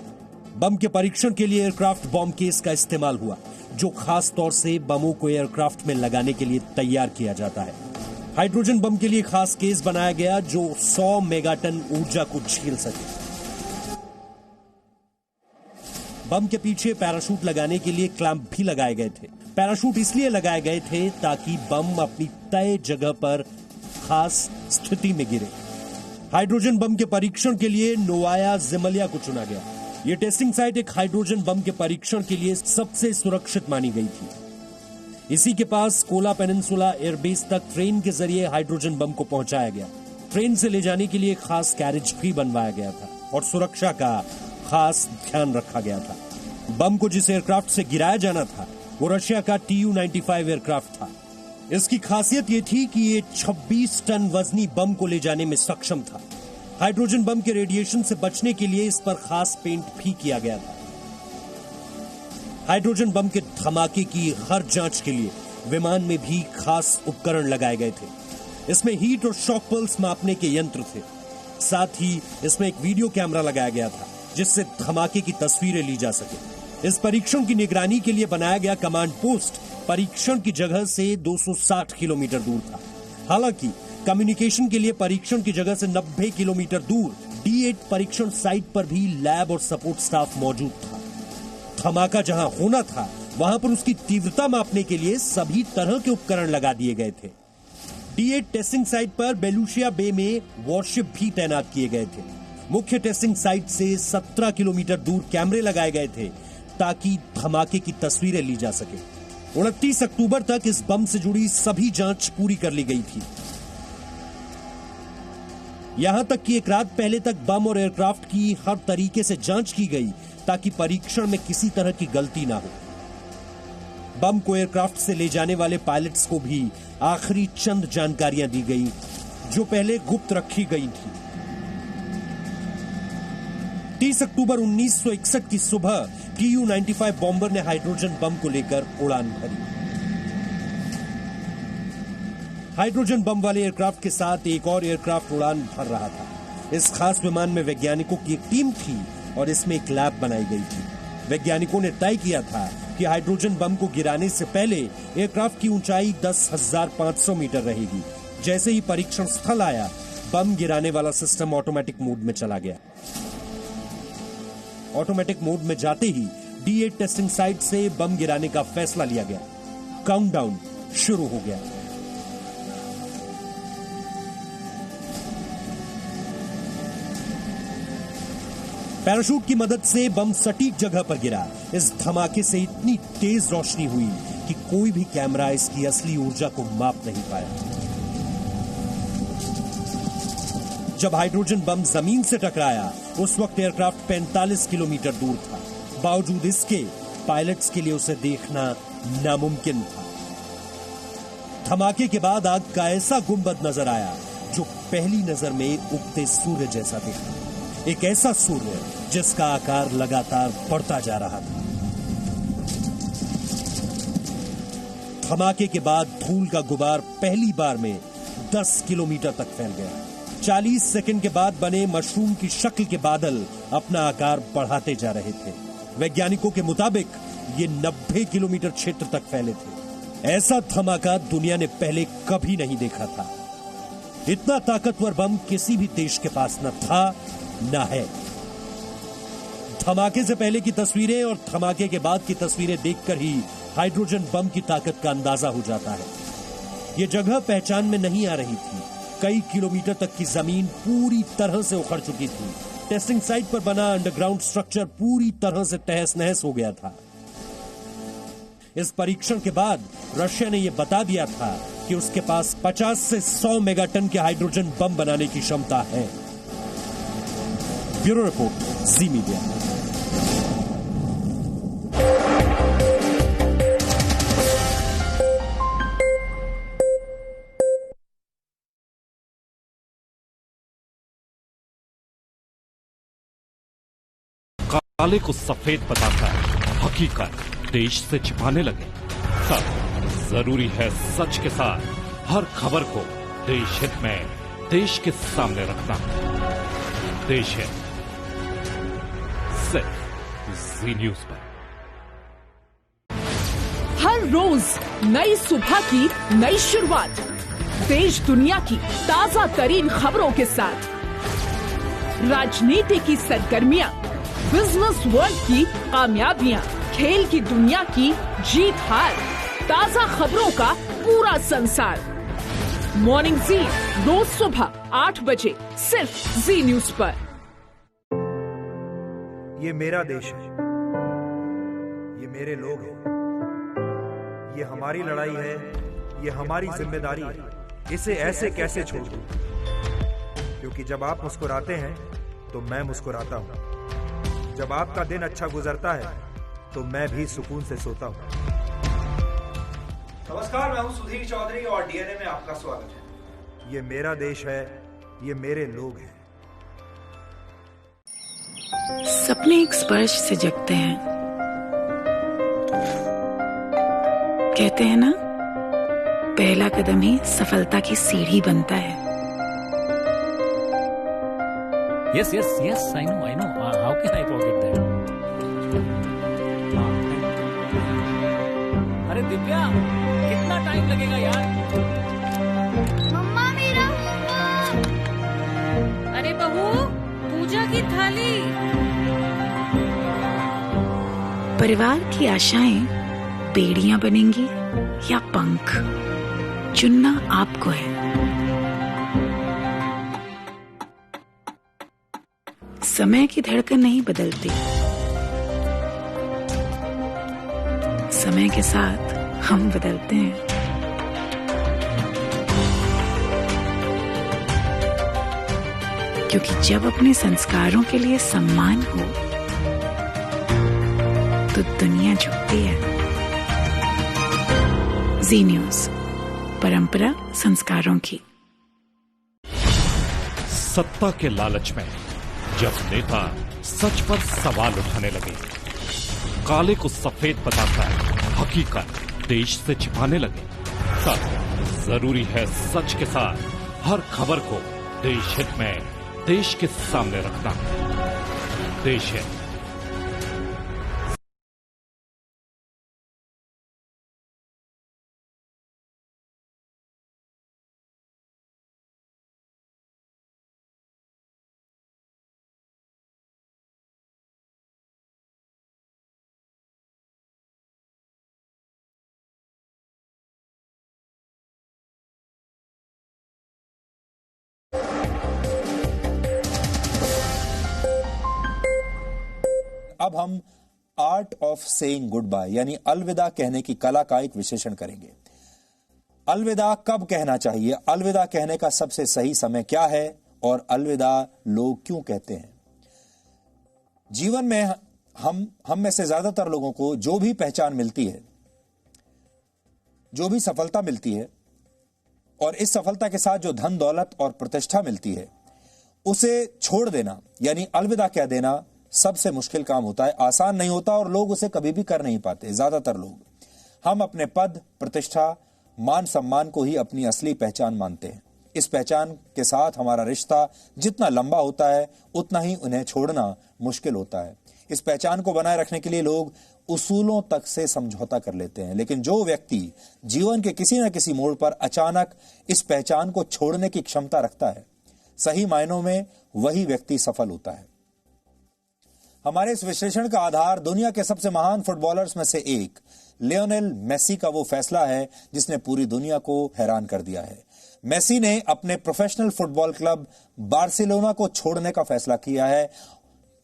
बम के परीक्षण के लिए एयरक्राफ्ट बॉम्ब केस का इस्तेमाल हुआ, जो खास तौर से बमों को एयरक्राफ्ट में लगाने के लिए तैयार किया जाता है। हाइड्रोजन बम के लिए खास केस बनाया गया जो 100 मेगाटन ऊर्जा को झेल सके। बम के पीछे पैराशूट लगाने के लिए क्लैंप भी लगाए गए थे। पैराशूट इसलिए लगाए गए थे ताकि बम अपनी तय जगह पर खास स्थिति में गिरे। हाइड्रोजन बम के परीक्षण के लिए नोवाया ज़िमलिया को चुना गया। यह टेस्टिंग साइट एक हाइड्रोजन बम के परीक्षण के लिए सबसे सुरक्षित मानी गई थी। इसी के पास कोला पेनिनसुला एयरबेस तक ट्रेन के जरिए हाइड्रोजन बम को पहुंचाया गया। ट्रेन से ले जाने के लिए खास कैरेज भी बनवाया गया था और सुरक्षा का खास ध्यान रखा गया था। बम को जिस एयरक्राफ्ट से गिराया जाना था वो रशिया का Tu-95 एयरक्राफ्ट था। इसकी खासियत यह थी कि ये 26 टन वजनी बम को ले जाने में सक्षम था। हाइड्रोजन बम के रेडिएशन से बचने के लिए इस पर खास पेंट भी किया गया था। हाइड्रोजन बम के धमाके की हर जांच के लिए विमान में भी खास उपकरण लगाए गए थे। इसमें हीट और शॉक पल्स मापने के यंत्र थे। साथ ही इसमें एक वीडियो कैमरा लगाया गया था जिससे धमाके की तस्वीरें ली जा सके। इस परीक्षण की निगरानी के लिए बनाया गया कमांड पोस्ट परीक्षण की जगह से 260 किलोमीटर दूर था। हालांकि कम्युनिकेशन के लिए परीक्षण की जगह से 90 किलोमीटर दूर D8 परीक्षण साइट पर भी लैब और सपोर्ट स्टाफ मौजूद था। धमाका जहां होना था वहां पर उसकी तीव्रता मापने के लिए सभी तरह के उपकरण लगा दिए गए थे। D8 टेस्टिंग साइट पर बेलूशिया बे में वॉरशिप भी तैनात किए गए थे। मुख्य टेस्टिंग साइट से 17 किलोमीटर दूर कैमरे लगाए गए थे ताकि धमाके की तस्वीरें ली जा सके। 29 अक्टूबर तक इस बम से जुड़ी सभी जांच पूरी कर ली गई थी। यहां तक कि एक रात पहले तक बम और एयरक्राफ्ट की हर तरीके से जांच की गई ताकि परीक्षण में किसी तरह की गलती ना हो। बम को एयरक्राफ्ट से ले जाने वाले पायलट्स को भी आखिरी चंद जानकारियां दी गई जो पहले गुप्त रखी गई थी। 30 अक्टूबर 1961 की सुबह Tu-95 बॉम्बर ने हाइड्रोजन बम को लेकर उड़ान भरी। हाइड्रोजन बम वाले एयरक्राफ्ट के साथ एक और एयरक्राफ्ट उड़ान भर रहा था। इस खास विमान में वैज्ञानिकों की एक टीम थी और इसमें एक लैब बनाई गई थी। वैज्ञानिकों ने तय किया था कि हाइड्रोजन बम को गिराने से पहले एयरक्राफ्ट की ऊंचाई 10,500 मीटर रहेगी। जैसे ही परीक्षण स्थल आया, बम गिराने वाला सिस्टम ऑटोमेटिक मोड में चला गया। ऑटोमेटिक मोड में जाते ही D8 टेस्टिंग साइट से बम गिराने का फैसला लिया गया। काउंटडाउन शुरू हो गया। पैराशूट की मदद से बम सटीक जगह पर गिरा। इस धमाके से इतनी तेज रोशनी हुई कि कोई भी कैमरा इसकी असली ऊर्जा को माप नहीं पाया। जब हाइड्रोजन बम जमीन से टकराया उस वक्त एयरक्राफ्ट 45 किलोमीटर दूर था। बावजूद इसके पायलट्स के लिए उसे देखना नामुमकिन था। धमाके के बाद आग का ऐसा गुंबद नजर आया जो पहली नजर में उगते सूर्य जैसा दिखा। एक ऐसा सूर्य जिसका आकार लगातार बढ़ता जा रहा था। धमाके के बाद धूल का गुबार पहली बार में 10 किलोमीटर तक फैल गया। 40 सेकंड के बाद बने मशरूम की शक्ल के बादल अपना आकार बढ़ाते जा रहे थे। वैज्ञानिकों के मुताबिक ये 90 किलोमीटर क्षेत्र तक फैले थे। ऐसा धमाका दुनिया ने पहले कभी नहीं देखा था। इतना ताकतवर बम किसी भी देश के पास न था न है। धमाके से पहले की तस्वीरें और धमाके के बाद की तस्वीरें देखकर ही हाइड्रोजन बम की ताकत का अंदाजा हो जाता है। यह जगह पहचान में नहीं आ रही थी। कई किलोमीटर तक की जमीन पूरी तरह से उखड़ चुकी थी। टेस्टिंग साइट पर बना अंडरग्राउंड स्ट्रक्चर पूरी तरह से तहस नहस हो गया था। इस परीक्षण के बाद रशिया ने यह बता दिया था कि उसके पास 50 से 100 मेगाटन के हाइड्रोजन बम बनाने की क्षमता है। ब्यूरो रिपोर्ट, जी मीडिया। काले को सफेद बताता है, हकीकत देश से छिपाने लगे। सब जरूरी है सच के साथ हर खबर को देश हित में देश के सामने रखना। देश हित सिर्फ जी न्यूज पर। हर रोज नई सुबह की नई शुरुआत, देश दुनिया की ताजा तरीन खबरों के साथ, राजनीति की सरगर्मियां, बिजनेस वर्ल्ड की कामयाबियां, खेल की दुनिया की जीत हार, ताजा खबरों का पूरा संसार। मॉर्निंग जी रोज सुबह 8 बजे सिर्फ जी न्यूज पर। ये मेरा देश है, ये मेरे लोग हैं, ये हमारी लड़ाई है, ये हमारी जिम्मेदारी है। इसे ऐसे कैसे छोड़ दूं? क्योंकि जब आप मुस्कुराते हैं तो मैं मुस्कुराता हूं। जब आपका दिन अच्छा गुजरता है तो मैं भी सुकून से सोता हूं। नमस्कार, मैं हूं सुधीर चौधरी और डीएनए में आपका स्वागत है। ये मेरा देश है, ये मेरे लोग हैं। सपने एक स्पर्श से जगते हैं। कहते हैं ना, पहला कदम ही सफलता की सीढ़ी बनता है। Yes, I know. How can I forget that? अरे दिव्या, कितना टाइम लगेगा यार? मम्मा मेरा होमवर्क। अरे बहू, पूजा की थाली। परिवार की आशाएं बेड़ियां बनेंगी या पंख, चुनना आपको है। समय की धड़कन नहीं बदलती, समय के साथ हम बदलते हैं। क्योंकि जब अपने संस्कारों के लिए सम्मान हो तो दुनिया झुकती है। जी न्यूज, परंपरा संस्कारों की। सत्ता के लालच में जब नेता सच पर सवाल उठाने लगे, काले को सफेद बताकर हकीकत देश से छिपाने लगे, तब जरूरी है सच के साथ हर खबर को देश हित में देश के सामने रखना। देश हित। अब हम art of saying goodbye यानी अलविदा कहने की कला का एक विश्लेषण करेंगे। अलविदा कब कहना चाहिए, अलविदा कहने का सबसे सही समय क्या है और अलविदा लोग क्यों कहते हैं। जीवन में हम में से ज्यादातर लोगों को जो भी पहचान मिलती है, जो भी सफलता मिलती है और इस सफलता के साथ जो धन दौलत और प्रतिष्ठा मिलती है, उसे छोड़ देना यानी अलविदा कह देना सबसे मुश्किल काम होता है। आसान नहीं होता और लोग उसे कभी भी कर नहीं पाते। ज्यादातर लोग हम अपने पद, प्रतिष्ठा, मान सम्मान को ही अपनी असली पहचान मानते हैं। इस पहचान के साथ हमारा रिश्ता जितना लंबा होता है उतना ही उन्हें छोड़ना मुश्किल होता है। इस पहचान को बनाए रखने के लिए लोग उसूलों तक से समझौता कर लेते हैं, लेकिन जो व्यक्ति जीवन के किसी न किसी मोड़ पर अचानक इस पहचान को छोड़ने की क्षमता रखता है, सही मायनों में वही व्यक्ति सफल होता है। हमारे इस विश्लेषण का आधार दुनिया के सबसे महान फुटबॉलर्स में से एक लियोनेल मेसी का वो फैसला है जिसने पूरी दुनिया को हैरान कर दिया है। मेसी ने अपने प्रोफेशनल फुटबॉल क्लब बार्सिलोना को छोड़ने का फैसला किया है।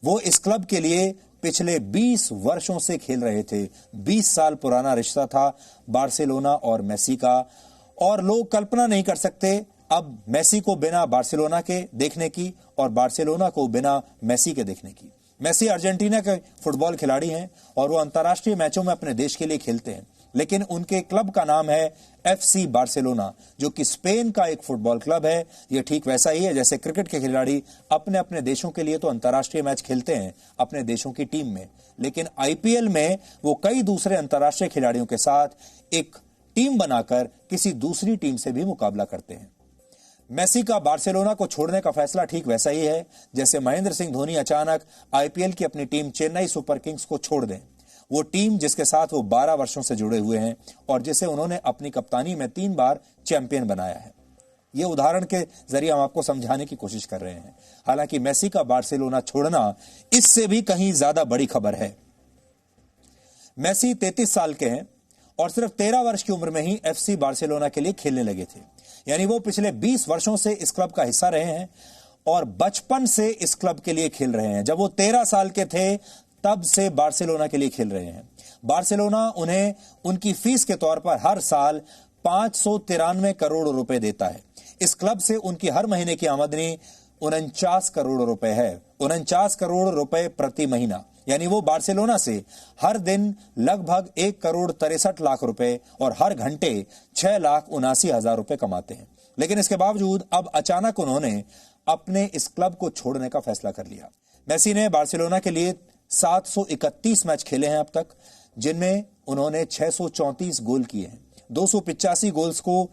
वो इस क्लब के लिए पिछले 20 वर्षों से खेल रहे थे। 20 साल पुराना रिश्ता था बार्सिलोना और मेसी का, और लोग कल्पना नहीं कर सकते अब मेसी को बिना बार्सिलोना के देखने की और बार्सिलोना को बिना मेसी के देखने की। मेसी अर्जेंटीना के फुटबॉल खिलाड़ी हैं और वो अंतर्राष्ट्रीय मैचों में अपने देश के लिए खेलते हैं, लेकिन उनके क्लब का नाम है FC बार्सिलोना, जो कि स्पेन का एक फुटबॉल क्लब है। ये ठीक वैसा ही है जैसे क्रिकेट के खिलाड़ी अपने अपने देशों के लिए तो अंतर्राष्ट्रीय मैच खेलते हैं अपने देशों की टीम में, लेकिन IPL में वो कई दूसरे अंतर्राष्ट्रीय खिलाड़ियों के साथ एक टीम बनाकर किसी दूसरी टीम से भी मुकाबला करते हैं। मेसी का बार्सिलोना को छोड़ने का फैसला ठीक वैसा ही है जैसे महेंद्र सिंह धोनी अचानक आईपीएल की अपनी टीम चेन्नई सुपर किंग्स को छोड़ दें। वो टीम जिसके साथ वो 12 वर्षों से जुड़े हुए हैं और जिसे उन्होंने अपनी कप्तानी में 3 बार चैंपियन बनाया है। ये उदाहरण के जरिए हम आपको समझाने की कोशिश कर रहे हैं। हालांकि मेसी का बार्सिलोना छोड़ना इससे भी कहीं ज्यादा बड़ी खबर है। मेसी 33 साल के हैं और सिर्फ 13 वर्ष की उम्र में ही एफसी बार्सिलोना के लिए खेलने लगे थे। यानी वो पिछले 20 वर्षों से इस क्लब का हिस्सा रहे हैं और बचपन से इस क्लब के लिए खेल रहे हैं। जब वो 13 साल के थे तब से बार्सिलोना के लिए खेल रहे हैं। बार्सिलोना उन्हें उनकी फीस के तौर पर हर साल 593 करोड़ रुपए देता है। इस क्लब से उनकी हर महीने की आमदनी 49 करोड़ रुपए है। 49 करोड़ रुपए प्रति महीना, यानी वो बार्सिलोना से हर दिन लगभग 1 करोड़ 63 लाख रुपए और हर घंटे 6,79,000 रुपए कमाते हैं। लेकिन इसके बावजूद अब अचानक उन्होंने अपने इस क्लब को छोड़ने का फैसला कर लिया। मेसी ने बार्सिलोना के लिए 731 मैच खेले हैं अब तक, जिनमें उन्होंने 634 गोल किए हैं। 285 गोल्स को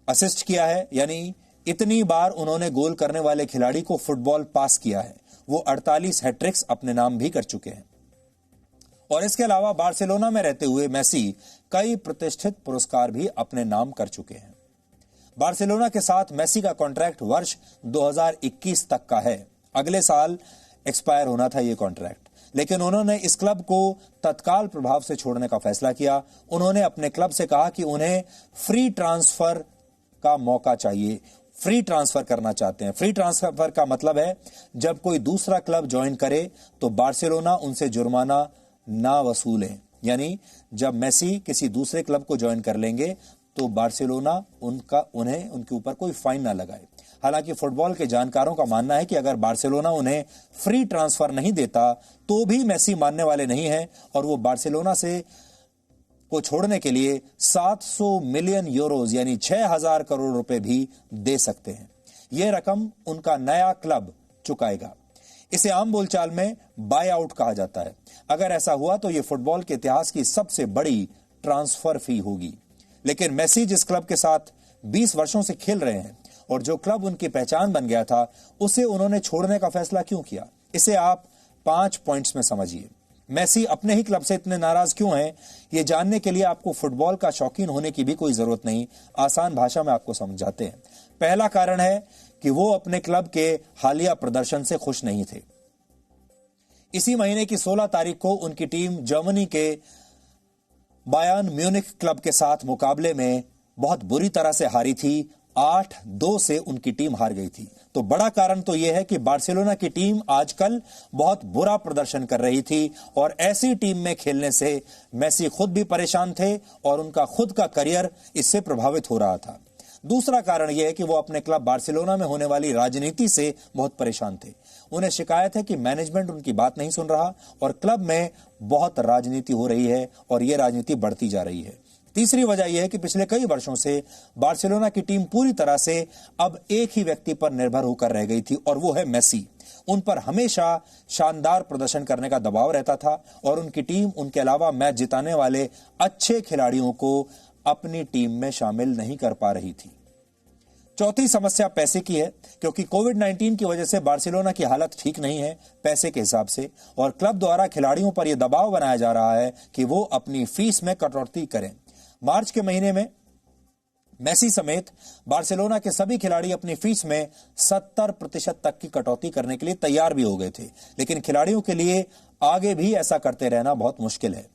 असिस्ट किया है, यानी इतनी बार उन्होंने गोल करने वाले खिलाड़ी को फुटबॉल पास किया है। वो 48 हैट्रिक्स अपने नाम भी कर चुके हैं। और इसके अलावा बार्सिलोना में रहते हुए मेसी कई प्रतिष्ठित पुरस्कार भी अपने नाम कर चुके हैं। बार्सिलोना के साथ मेसी का कॉन्ट्रैक्ट वर्ष 2021 तक का है। अगले साल एक्सपायर होना था ये कॉन्ट्रैक्ट, लेकिन उन्होंने इस क्लब को तत्काल प्रभाव से छोड़ने का फैसला किया। उन्होंने अपने क्लब से कहा कि उन्हें फ्री ट्रांसफर का मौका चाहिए, फ्री ट्रांसफर करना चाहते हैं। फ्री ट्रांसफर का मतलब है जब कोई दूसरा क्लब ज्वाइन करे तो बार्सिलोना उनसे जुर्माना ना वसूले। यानी जब मेसी किसी दूसरे क्लब को ज्वाइन कर लेंगे तो बार्सिलोना उनके ऊपर कोई फाइन ना लगाए। हालांकि फुटबॉल के जानकारों का मानना है कि अगर बार्सिलोना उन्हें फ्री ट्रांसफर नहीं देता तो भी मेसी मानने वाले नहीं हैं और वो बार्सिलोना को छोड़ने के लिए 700 मिलियन यूरोज यानी 6,000 करोड़ रुपए भी दे सकते हैं। यह रकम उनका नया क्लब चुकाएगा। इसे आम बोलचाल में बाय आउट कहा जाता है। अगर ऐसा हुआ तो यह फुटबॉल के इतिहास की सबसे बड़ी ट्रांसफर फी होगी। लेकिन मेसी जिस क्लब के साथ 20 वर्षों से खेल रहे हैं और जो क्लब उनकी पहचान बन गया था, उसे उन्होंने छोड़ने का फैसला क्यों किया? इसे आप 5 पॉइंट्स में समझिए। मेसी अपने ही क्लब से इतने नाराज क्यों हैं? ये जानने के लिए आपको फुटबॉल का शौकीन होने की भी कोई जरूरत नहीं। आसान भाषा में आपको समझाते हैं। पहला कारण है कि वो अपने क्लब के हालिया प्रदर्शन से खुश नहीं थे। इसी महीने की 16 तारीख को उनकी टीम जर्मनी के बायर्न म्यूनिख क्लब के साथ मुकाबले में बहुत बुरी तरह से हारी थी। 8-2 से उनकी टीम हार गई थी। तो बड़ा कारण तो यह है कि बार्सिलोना की टीम आजकल बहुत बुरा प्रदर्शन कर रही थी और ऐसी टीम में खेलने से मेसी खुद भी परेशान थे और उनका खुद का करियर इससे प्रभावित हो रहा था। दूसरा कारण यह है कि वो अपने क्लब बार्सिलोना में होने वाली राजनीति से बहुत परेशान थे। उन्हें शिकायत है कि मैनेजमेंट उनकी बात नहीं सुन रहा और क्लब में बहुत राजनीति हो रही है और यह राजनीति बढ़ती जा रही है। तीसरी वजह यह है कि पिछले कई वर्षों से बार्सिलोना की टीम पूरी तरह से अब एक ही व्यक्ति पर निर्भर होकर रह गई थी और वो है मेसी। उन पर हमेशा शानदार प्रदर्शन करने का दबाव रहता था और उनकी टीम उनके अलावा मैच जिताने वाले अच्छे खिलाड़ियों को अपनी टीम में शामिल नहीं कर पा रही थी। चौथी समस्या पैसे की है, क्योंकि कोविड-19 की वजह से बार्सिलोना की हालत ठीक नहीं है पैसे के हिसाब से और क्लब द्वारा खिलाड़ियों पर यह दबाव बनाया जा रहा है कि वो अपनी फीस में कटौती करें। मार्च के महीने में मेसी समेत बार्सिलोना के सभी खिलाड़ी अपनी फीस में 70% तक की कटौती करने के लिए तैयार भी हो गए थे, लेकिन खिलाड़ियों के लिए आगे भी ऐसा करते रहना बहुत मुश्किल है।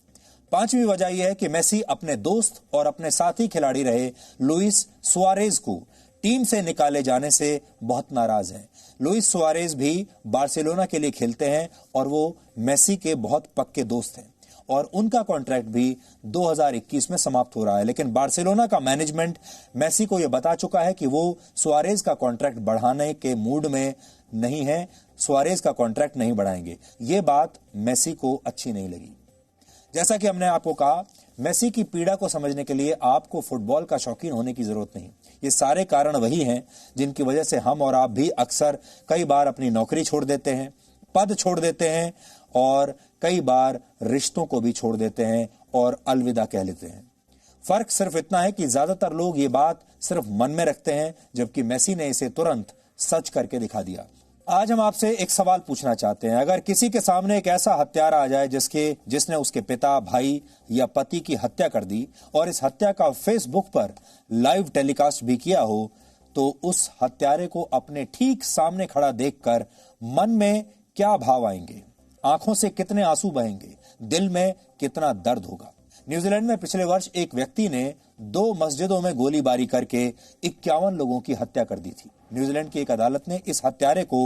पांचवी वजह यह है कि मेसी अपने दोस्त और अपने साथी खिलाड़ी रहे लुइस सुआरेज को टीम से निकाले जाने से बहुत नाराज हैं। लुइस सुआरेज भी बार्सिलोना के लिए खेलते हैं और वो मेसी के बहुत पक्के दोस्त हैं और उनका कॉन्ट्रैक्ट भी 2021 में समाप्त हो रहा है। लेकिन बार्सिलोना का मैनेजमेंट मेसी को यह बता चुका है कि वो सुआरेज का कॉन्ट्रैक्ट बढ़ाने के मूड में नहीं है, सुआरेज का कॉन्ट्रैक्ट नहीं बढ़ाएंगे। ये बात मेसी को अच्छी नहीं लगी। जैसा कि हमने आपको कहा, मेसी की पीड़ा को समझने के लिए आपको फुटबॉल का शौकीन होने की जरूरत नहीं। ये सारे कारण वही हैं जिनकी वजह से हम और आप भी अक्सर कई बार अपनी नौकरी छोड़ देते हैं, पद छोड़ देते हैं और कई बार रिश्तों को भी छोड़ देते हैं और अलविदा कह लेते हैं। फर्क सिर्फ इतना है कि ज्यादातर लोग ये बात सिर्फ मन में रखते हैं, जबकि मेसी ने इसे तुरंत सच करके दिखा दिया। आज हम आपसे एक सवाल पूछना चाहते हैं, अगर किसी के सामने एक ऐसा हत्यारा आ जाए जिसने उसके पिता, भाई या पति की हत्या कर दी और इस हत्या का फेसबुक पर लाइव टेलीकास्ट भी किया हो, तो उस हत्यारे को अपने ठीक सामने खड़ा देखकर मन में क्या भाव आएंगे, आंखों से कितने आंसू बहेंगे, दिल में कितना दर्द होगा। न्यूजीलैंड में पिछले वर्ष एक व्यक्ति ने 2 मस्जिदों में गोलीबारी करके 51 लोगों की हत्या कर दी थी। न्यूजीलैंड की एक अदालत ने इस हत्यारे को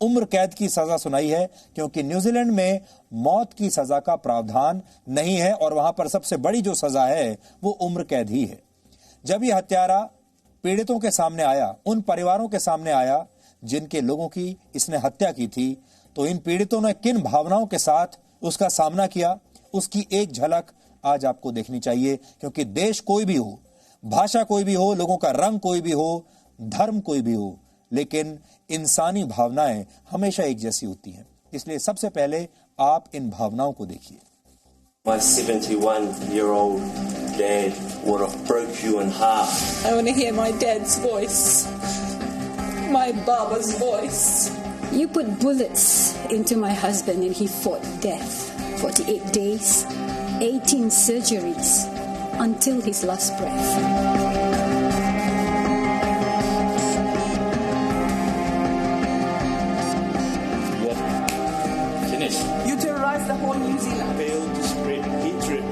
उम्र कैद की सजा सुनाई है, क्योंकि न्यूजीलैंड में मौत की सजा का प्रावधान नहीं है और वहां पर सबसे बड़ी जो सजा है वो उम्र कैद ही है। जब यह हत्यारा पीड़ितों के सामने आया, उन परिवारों के सामने आया जिनके लोगों की इसने हत्या की थी, तो इन पीड़ितों ने किन भावनाओं के साथ उसका सामना किया, उसकी एक झलक आज आपको देखनी चाहिए। क्योंकि देश कोई भी हो, भाषा कोई भी हो, लोगों का रंग कोई भी हो, धर्म कोई भी हो, लेकिन इंसानी भावनाएं हमेशा एक जैसी होती हैं। इसलिए सबसे पहले आप इन भावनाओं को देखिए। My 71-year-old dad would have broke you in half. I want to hear my dad's voice, my baba's voice. You put bullets into my husband and he fought death. 48 days, 18 surgeries, until his last breath. You terrorized the whole New Zealand. Failed to spread hatred.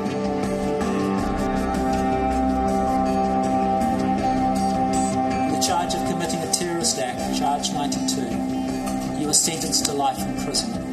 The charge of committing a terrorist act, charge 92. You were sentenced to life imprisonment.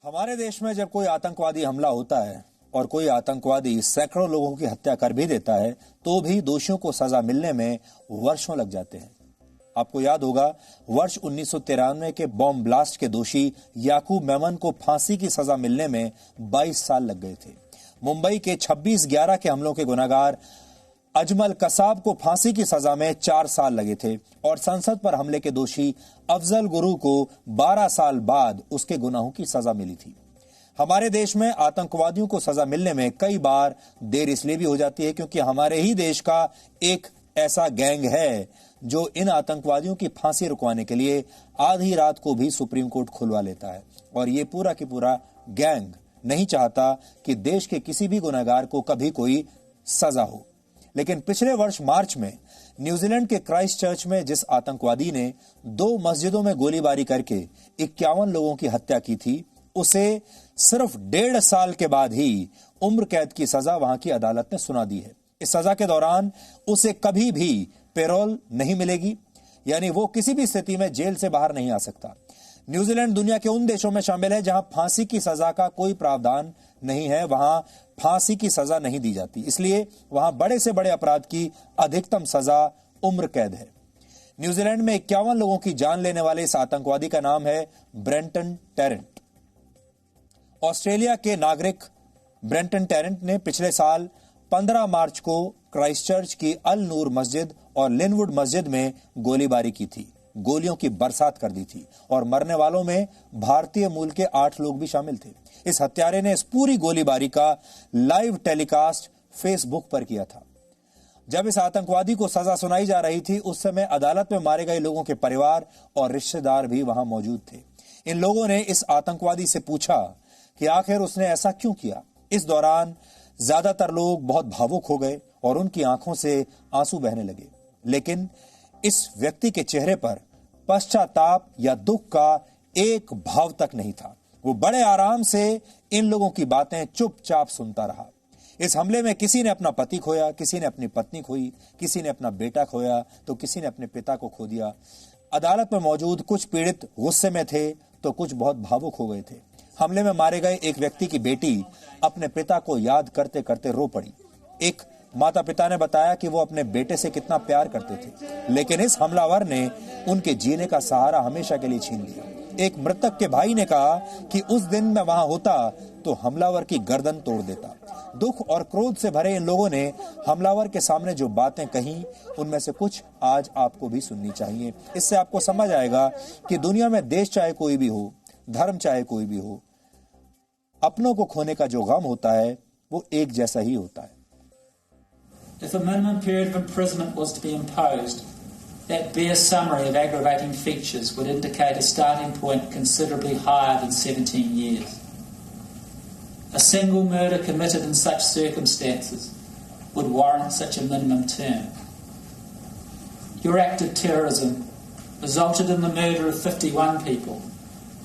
हमारे देश में जब कोई आतंकवादी हमला होता है और कोई आतंकवादी सैकड़ों लोगों की हत्या कर भी देता है, तो भी दोषियों को सजा मिलने में वर्षों लग जाते हैं। आपको याद होगा, वर्ष 1993 के बॉम्ब ब्लास्ट के दोषी याकूब मेमन को फांसी की सजा मिलने में 22 साल लग गए थे। मुंबई के 26/11 के हमलों के गुनहगार अजमल कसाब को फांसी की सजा में 4 साल लगे थे और संसद पर हमले के दोषी अफजल गुरु को 12 साल बाद उसके गुनाहों की सजा मिली थी। हमारे देश में आतंकवादियों को सजा मिलने में कई बार देर इसलिए भी हो जाती है क्योंकि हमारे ही देश का एक ऐसा गैंग है जो इन आतंकवादियों की फांसी रुकवाने के लिए आधी रात को भी सुप्रीम कोर्ट खुलवा लेता है। और ये पूरा की पूरा गैंग नहीं चाहता कि देश के किसी भी गुनहगार को कभी कोई सजा हो। लेकिन पिछले वर्ष मार्च में न्यूजीलैंड के क्राइस्ट चर्च में जिस आतंकवादी ने 2 मस्जिदों में गोलीबारी करके 51 लोगों की हत्या की थी, उसे सिर्फ 1.5 साल के बाद ही उम्र कैद की सजा वहां की अदालत ने सुना दी है। इस सजा के दौरान उसे कभी भी पेरोल नहीं मिलेगी, यानी वो किसी भी स्थिति में जेल से बाहर नहीं आ सकता। न्यूजीलैंड दुनिया के उन देशों में शामिल है जहां फांसी की सजा का कोई प्रावधान नहीं है, वहां फांसी की सजा नहीं दी जाती, इसलिए वहां बड़े से बड़े अपराध की अधिकतम सजा उम्र कैद है। न्यूजीलैंड में 51 लोगों की जान लेने वाले इस आतंकवादी का नाम है ब्रेंटन टैरेंट। ऑस्ट्रेलिया के नागरिक ब्रेंटन टैरेंट ने पिछले साल 15 मार्च को क्राइस्टचर्च की अल नूर मस्जिद और लिनवुड मस्जिद में गोलीबारी की थी, गोलियों की बरसात कर दी थी और मरने वालों में भारतीय मूल के 8 लोग भी शामिल थे। इस हत्यारे ने इस पूरी गोलीबारी का लाइव टेलीकास्ट फेसबुक पर किया था। जब इस आतंकवादी को सजा सुनाई जा रही थी, उस समय अदालत में मारे गए लोगों के परिवार और रिश्तेदार भी वहां मौजूद थे। इन लोगों ने इस आतंकवादी से पूछा कि आखिर उसने ऐसा क्यों किया। इस दौरान ज्यादातर लोग बहुत भावुक हो गए और उनकी आंखों से आंसू बहने लगे, लेकिन इस व्यक्ति के चेहरे पर पश्चाताप या दुख का एक भाव तक नहीं था। वो बड़े आराम से इन लोगों की बातें चुपचाप सुनता रहा। इस हमले में किसी ने अपना पति खोया, किसी ने अपनी पत्नी खोई, किसी ने अपना बेटा खोया, तो किसी ने अपने पिता को खो दिया। अदालत में मौजूद कुछ पीड़ित गुस्से में थे तो कुछ बहुत भावुक हो गए थे। हमले में मारे गए एक व्यक्ति की बेटी अपने पिता को याद करते करते रो पड़ी। एक माता पिता ने बताया कि वो अपने बेटे से कितना प्यार करते थे, लेकिन इस हमलावर ने उनके जीने का सहारा हमेशा के लिए छीन लिया। एक मृतक के भाई ने कहा कि उस दिन मैं वहां होता तो हमलावर की गर्दन तोड़ देता। दुख और क्रोध से भरे इन लोगों ने हमलावर के सामने जो बातें कही, उनमें से कुछ आज आपको भी सुननी चाहिए। इससे आपको समझ आएगा कि दुनिया में देश चाहे कोई भी हो, धर्म चाहे कोई भी हो, अपनों को खोने का जो गम होता है वो एक जैसा ही होता है। If a minimum period of imprisonment was to be imposed, that bare summary of aggravating features would indicate a starting point considerably higher than 17 years. A single murder committed in such circumstances would warrant such a minimum term. Your act of terrorism resulted in the murder of 51 people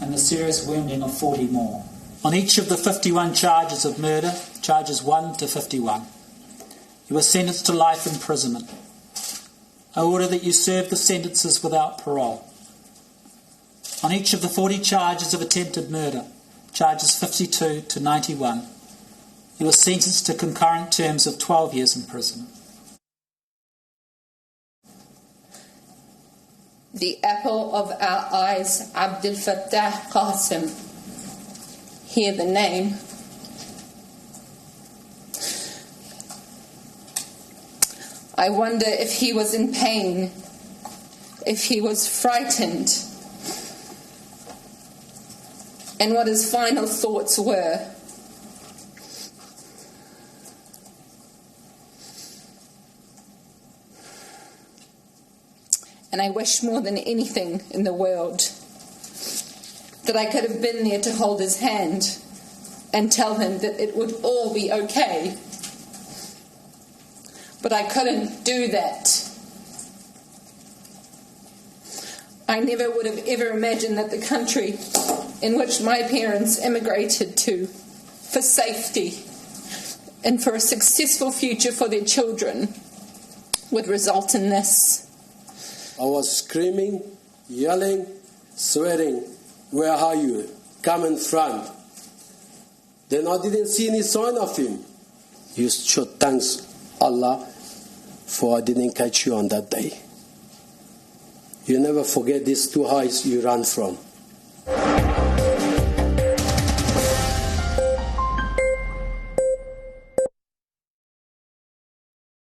and the serious wounding of 40 more. On each of the 51 charges of murder, charges 1 to 51, you were sentenced to life imprisonment. I order that you serve the sentences without parole. On each of the 40 charges of attempted murder, charges 52 to 91, you were sentenced to concurrent terms of 12 years imprisonment. The apple of our eyes, Abdel Fattah Qasim. Hear the name. I wonder if he was in pain, if he was frightened, and what his final thoughts were. And I wish more than anything in the world that I could have been there to hold his hand and tell him that it would all be okay. But I couldn't do that. I never would have ever imagined that the country in which my parents immigrated to for safety and for a successful future for their children would result in this. I was screaming, yelling, swearing, "Where are you? Come in front." Then I didn't see any sign of him. You should thank Allah for I didn't catch you on that day. You never forget these two highs you ran from.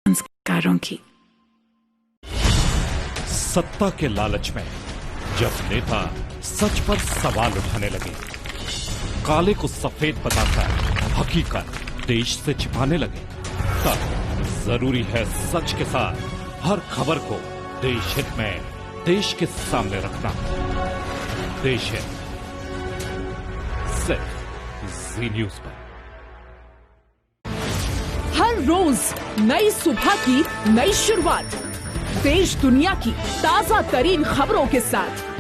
संस्कारों की सत्ता के लालच में जब नेता सच पर सवाल उठाने लगे, काले को सफेद बताकर हकीकत देश से छिपाने लगे, तब जरूरी है सच के साथ हर खबर को देश हित में देश के सामने रखना। देश हित सिर्फ जी न्यूज पर। हर रोज नई सुबह की नई शुरुआत, देश दुनिया की ताजा तरीन खबरों के साथ।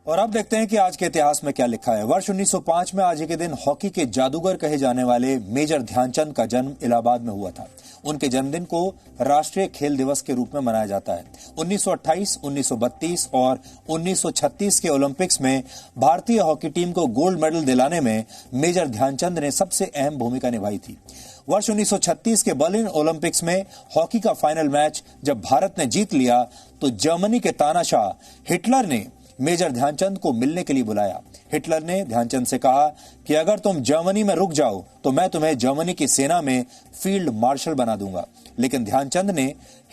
और अब देखते हैं कि आज के इतिहास में क्या लिखा है। वर्ष 1905 में आज ही के दिन हॉकी के जादूगर कहे जाने वाले मेजर ध्यानचंद का जन्म इलाहाबाद में हुआ था। उनके जन्मदिन को राष्ट्रीय खेल दिवस के रूप में मनाया जाता है। 1928, 1932 और 1936 के ओलंपिक्स में भारतीय हॉकी टीम को गोल्ड मेडल दिलाने में मेजर ध्यानचंद ने सबसे अहम भूमिका निभाई थी। वर्ष 1936 के बर्लिन ओलंपिक्स में हॉकी का फाइनल मैच जब भारत ने जीत लिया तो जर्मनी के तानाशाह हिटलर ने मेजर ध्यानचंद को मिलने के लिए बुलाया। हिटलर ने ध्यानचंद से कहा कि अगर तुम जर्मनी में रुक जाओ तो मैं तुम्हें जर्मनी की सेना में फील्ड मार्शल बना दूंगा। लेकिन ध्यानचंद ने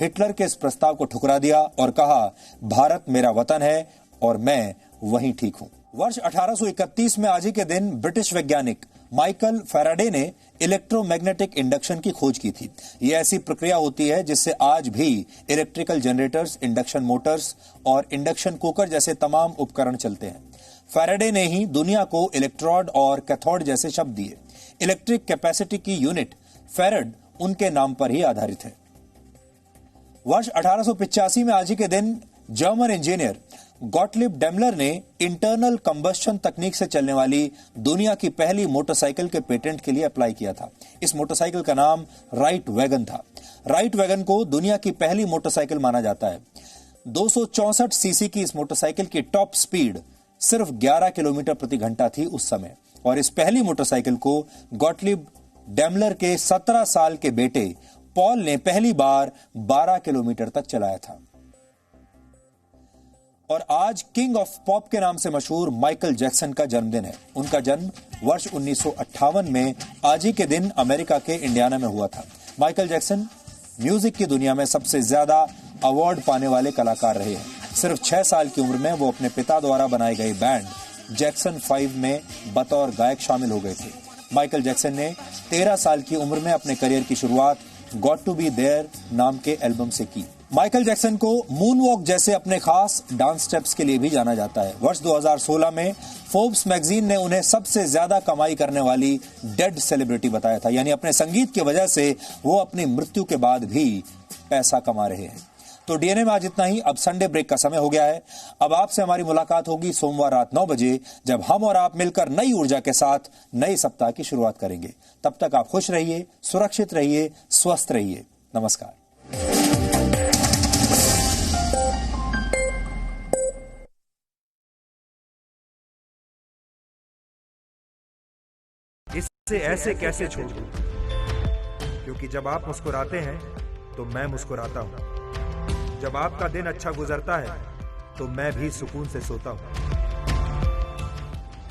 हिटलर के इस प्रस्ताव को ठुकरा दिया और कहा, भारत मेरा वतन है और मैं वहीं ठीक हूं। वर्ष 1831 में आज ही के दिन ब्रिटिश वैज्ञानिक माइकल फैराडे ने इलेक्ट्रोमैग्नेटिक इंडक्शन की खोज की थी। यह ऐसी प्रक्रिया होती है जिससे आज भी इलेक्ट्रिकल जनरेटर्स, इंडक्शन मोटर्स और इंडक्शन कुकर जैसे तमाम उपकरण चलते हैं। फैराडे ने ही दुनिया को इलेक्ट्रोड और कैथोड जैसे शब्द दिए। इलेक्ट्रिक कैपेसिटी की यूनिट फैराड उनके नाम पर ही आधारित है। वर्ष 1885 में आज ही के दिन जर्मन इंजीनियर गॉटलिब डेमलर ने इंटरनल कंबस्शन तकनीक से चलने वाली दुनिया की पहली मोटरसाइकिल के पेटेंट के लिए अप्लाई किया था। इस मोटरसाइकिल का नाम राइट वैगन था। राइट वैगन को दुनिया की पहली मोटरसाइकिल माना जाता है। 264 सीसी की इस मोटरसाइकिल की टॉप स्पीड सिर्फ 11 किलोमीटर प्रति घंटा थी उस समय, और इस पहली मोटरसाइकिल को गॉटलिब डेमलर के 17 साल के बेटे पॉल ने पहली बार 12 किलोमीटर तक चलाया था। और आज किंग ऑफ पॉप के नाम से मशहूर माइकल जैक्सन का जन्मदिन है। उनका जन्म वर्ष 1958 में आज ही के दिन अमेरिका के इंडियाना में हुआ था। माइकल जैक्सन म्यूजिक की दुनिया में सबसे ज्यादा अवार्ड पाने वाले कलाकार रहे हैं। सिर्फ 6 साल की उम्र में वो अपने पिता द्वारा बनाई गई बैंड जैक्सन 5 में बतौर गायक शामिल हो गए थे। माइकल जैक्सन ने 13 साल की उम्र में अपने करियर की शुरुआत गॉट टू बी देयर नाम के एल्बम से की। माइकल जैक्सन को मून वॉक जैसे अपने खास डांस स्टेप्स के लिए भी जाना जाता है। वर्ष 2016 में फोर्ब्स मैगजीन ने उन्हें सबसे ज्यादा कमाई करने वाली डेड सेलिब्रिटी बताया था, यानी अपने संगीत की वजह से वो अपनी मृत्यु के बाद भी पैसा कमा रहे हैं। तो डीएनए में आज इतना ही। अब संडे ब्रेक का समय हो गया है। अब आपसे हमारी मुलाकात होगी सोमवार रात 9 बजे, जब हम और आप मिलकर नई ऊर्जा के साथ नए सप्ताह की शुरुआत करेंगे। तब तक आप खुश रहिए, सुरक्षित रहिए, स्वस्थ रहिए। नमस्कार। इसे ऐसे कैसे छोड़ दूं? क्योंकि जब आप मुस्कुराते हैं तो मैं मुस्कुराता हूं। जब आपका दिन अच्छा गुजरता है तो मैं भी सुकून से सोता हूं।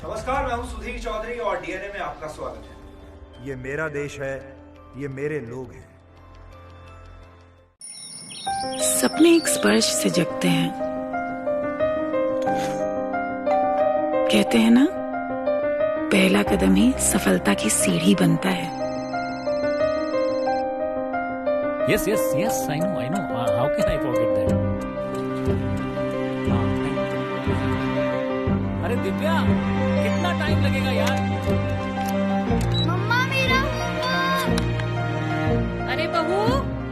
नमस्कार, मैं हूं सुधीर चौधरी और डीएनए में आपका स्वागत है। ये मेरा देश है, ये मेरे लोग हैं। सपने एक स्पर्श से जगते हैं। कहते हैं ना, पहला कदम ही सफलता की सीढ़ी बनता है। Yes, I know. How can I forget that? अरे दिव्या, कितना टाइम लगेगा यार? मम्मा मेरा होमवर्क। अरे बहू,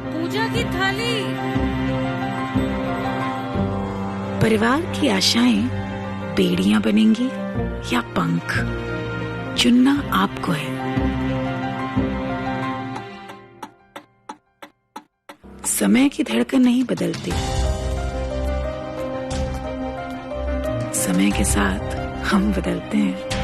पूजा की थाली। परिवार की आशाएं बेड़ियां बनेंगी या पंख, चुनना आपको है। समय की धड़कन नहीं बदलती, समय के साथ हम बदलते हैं।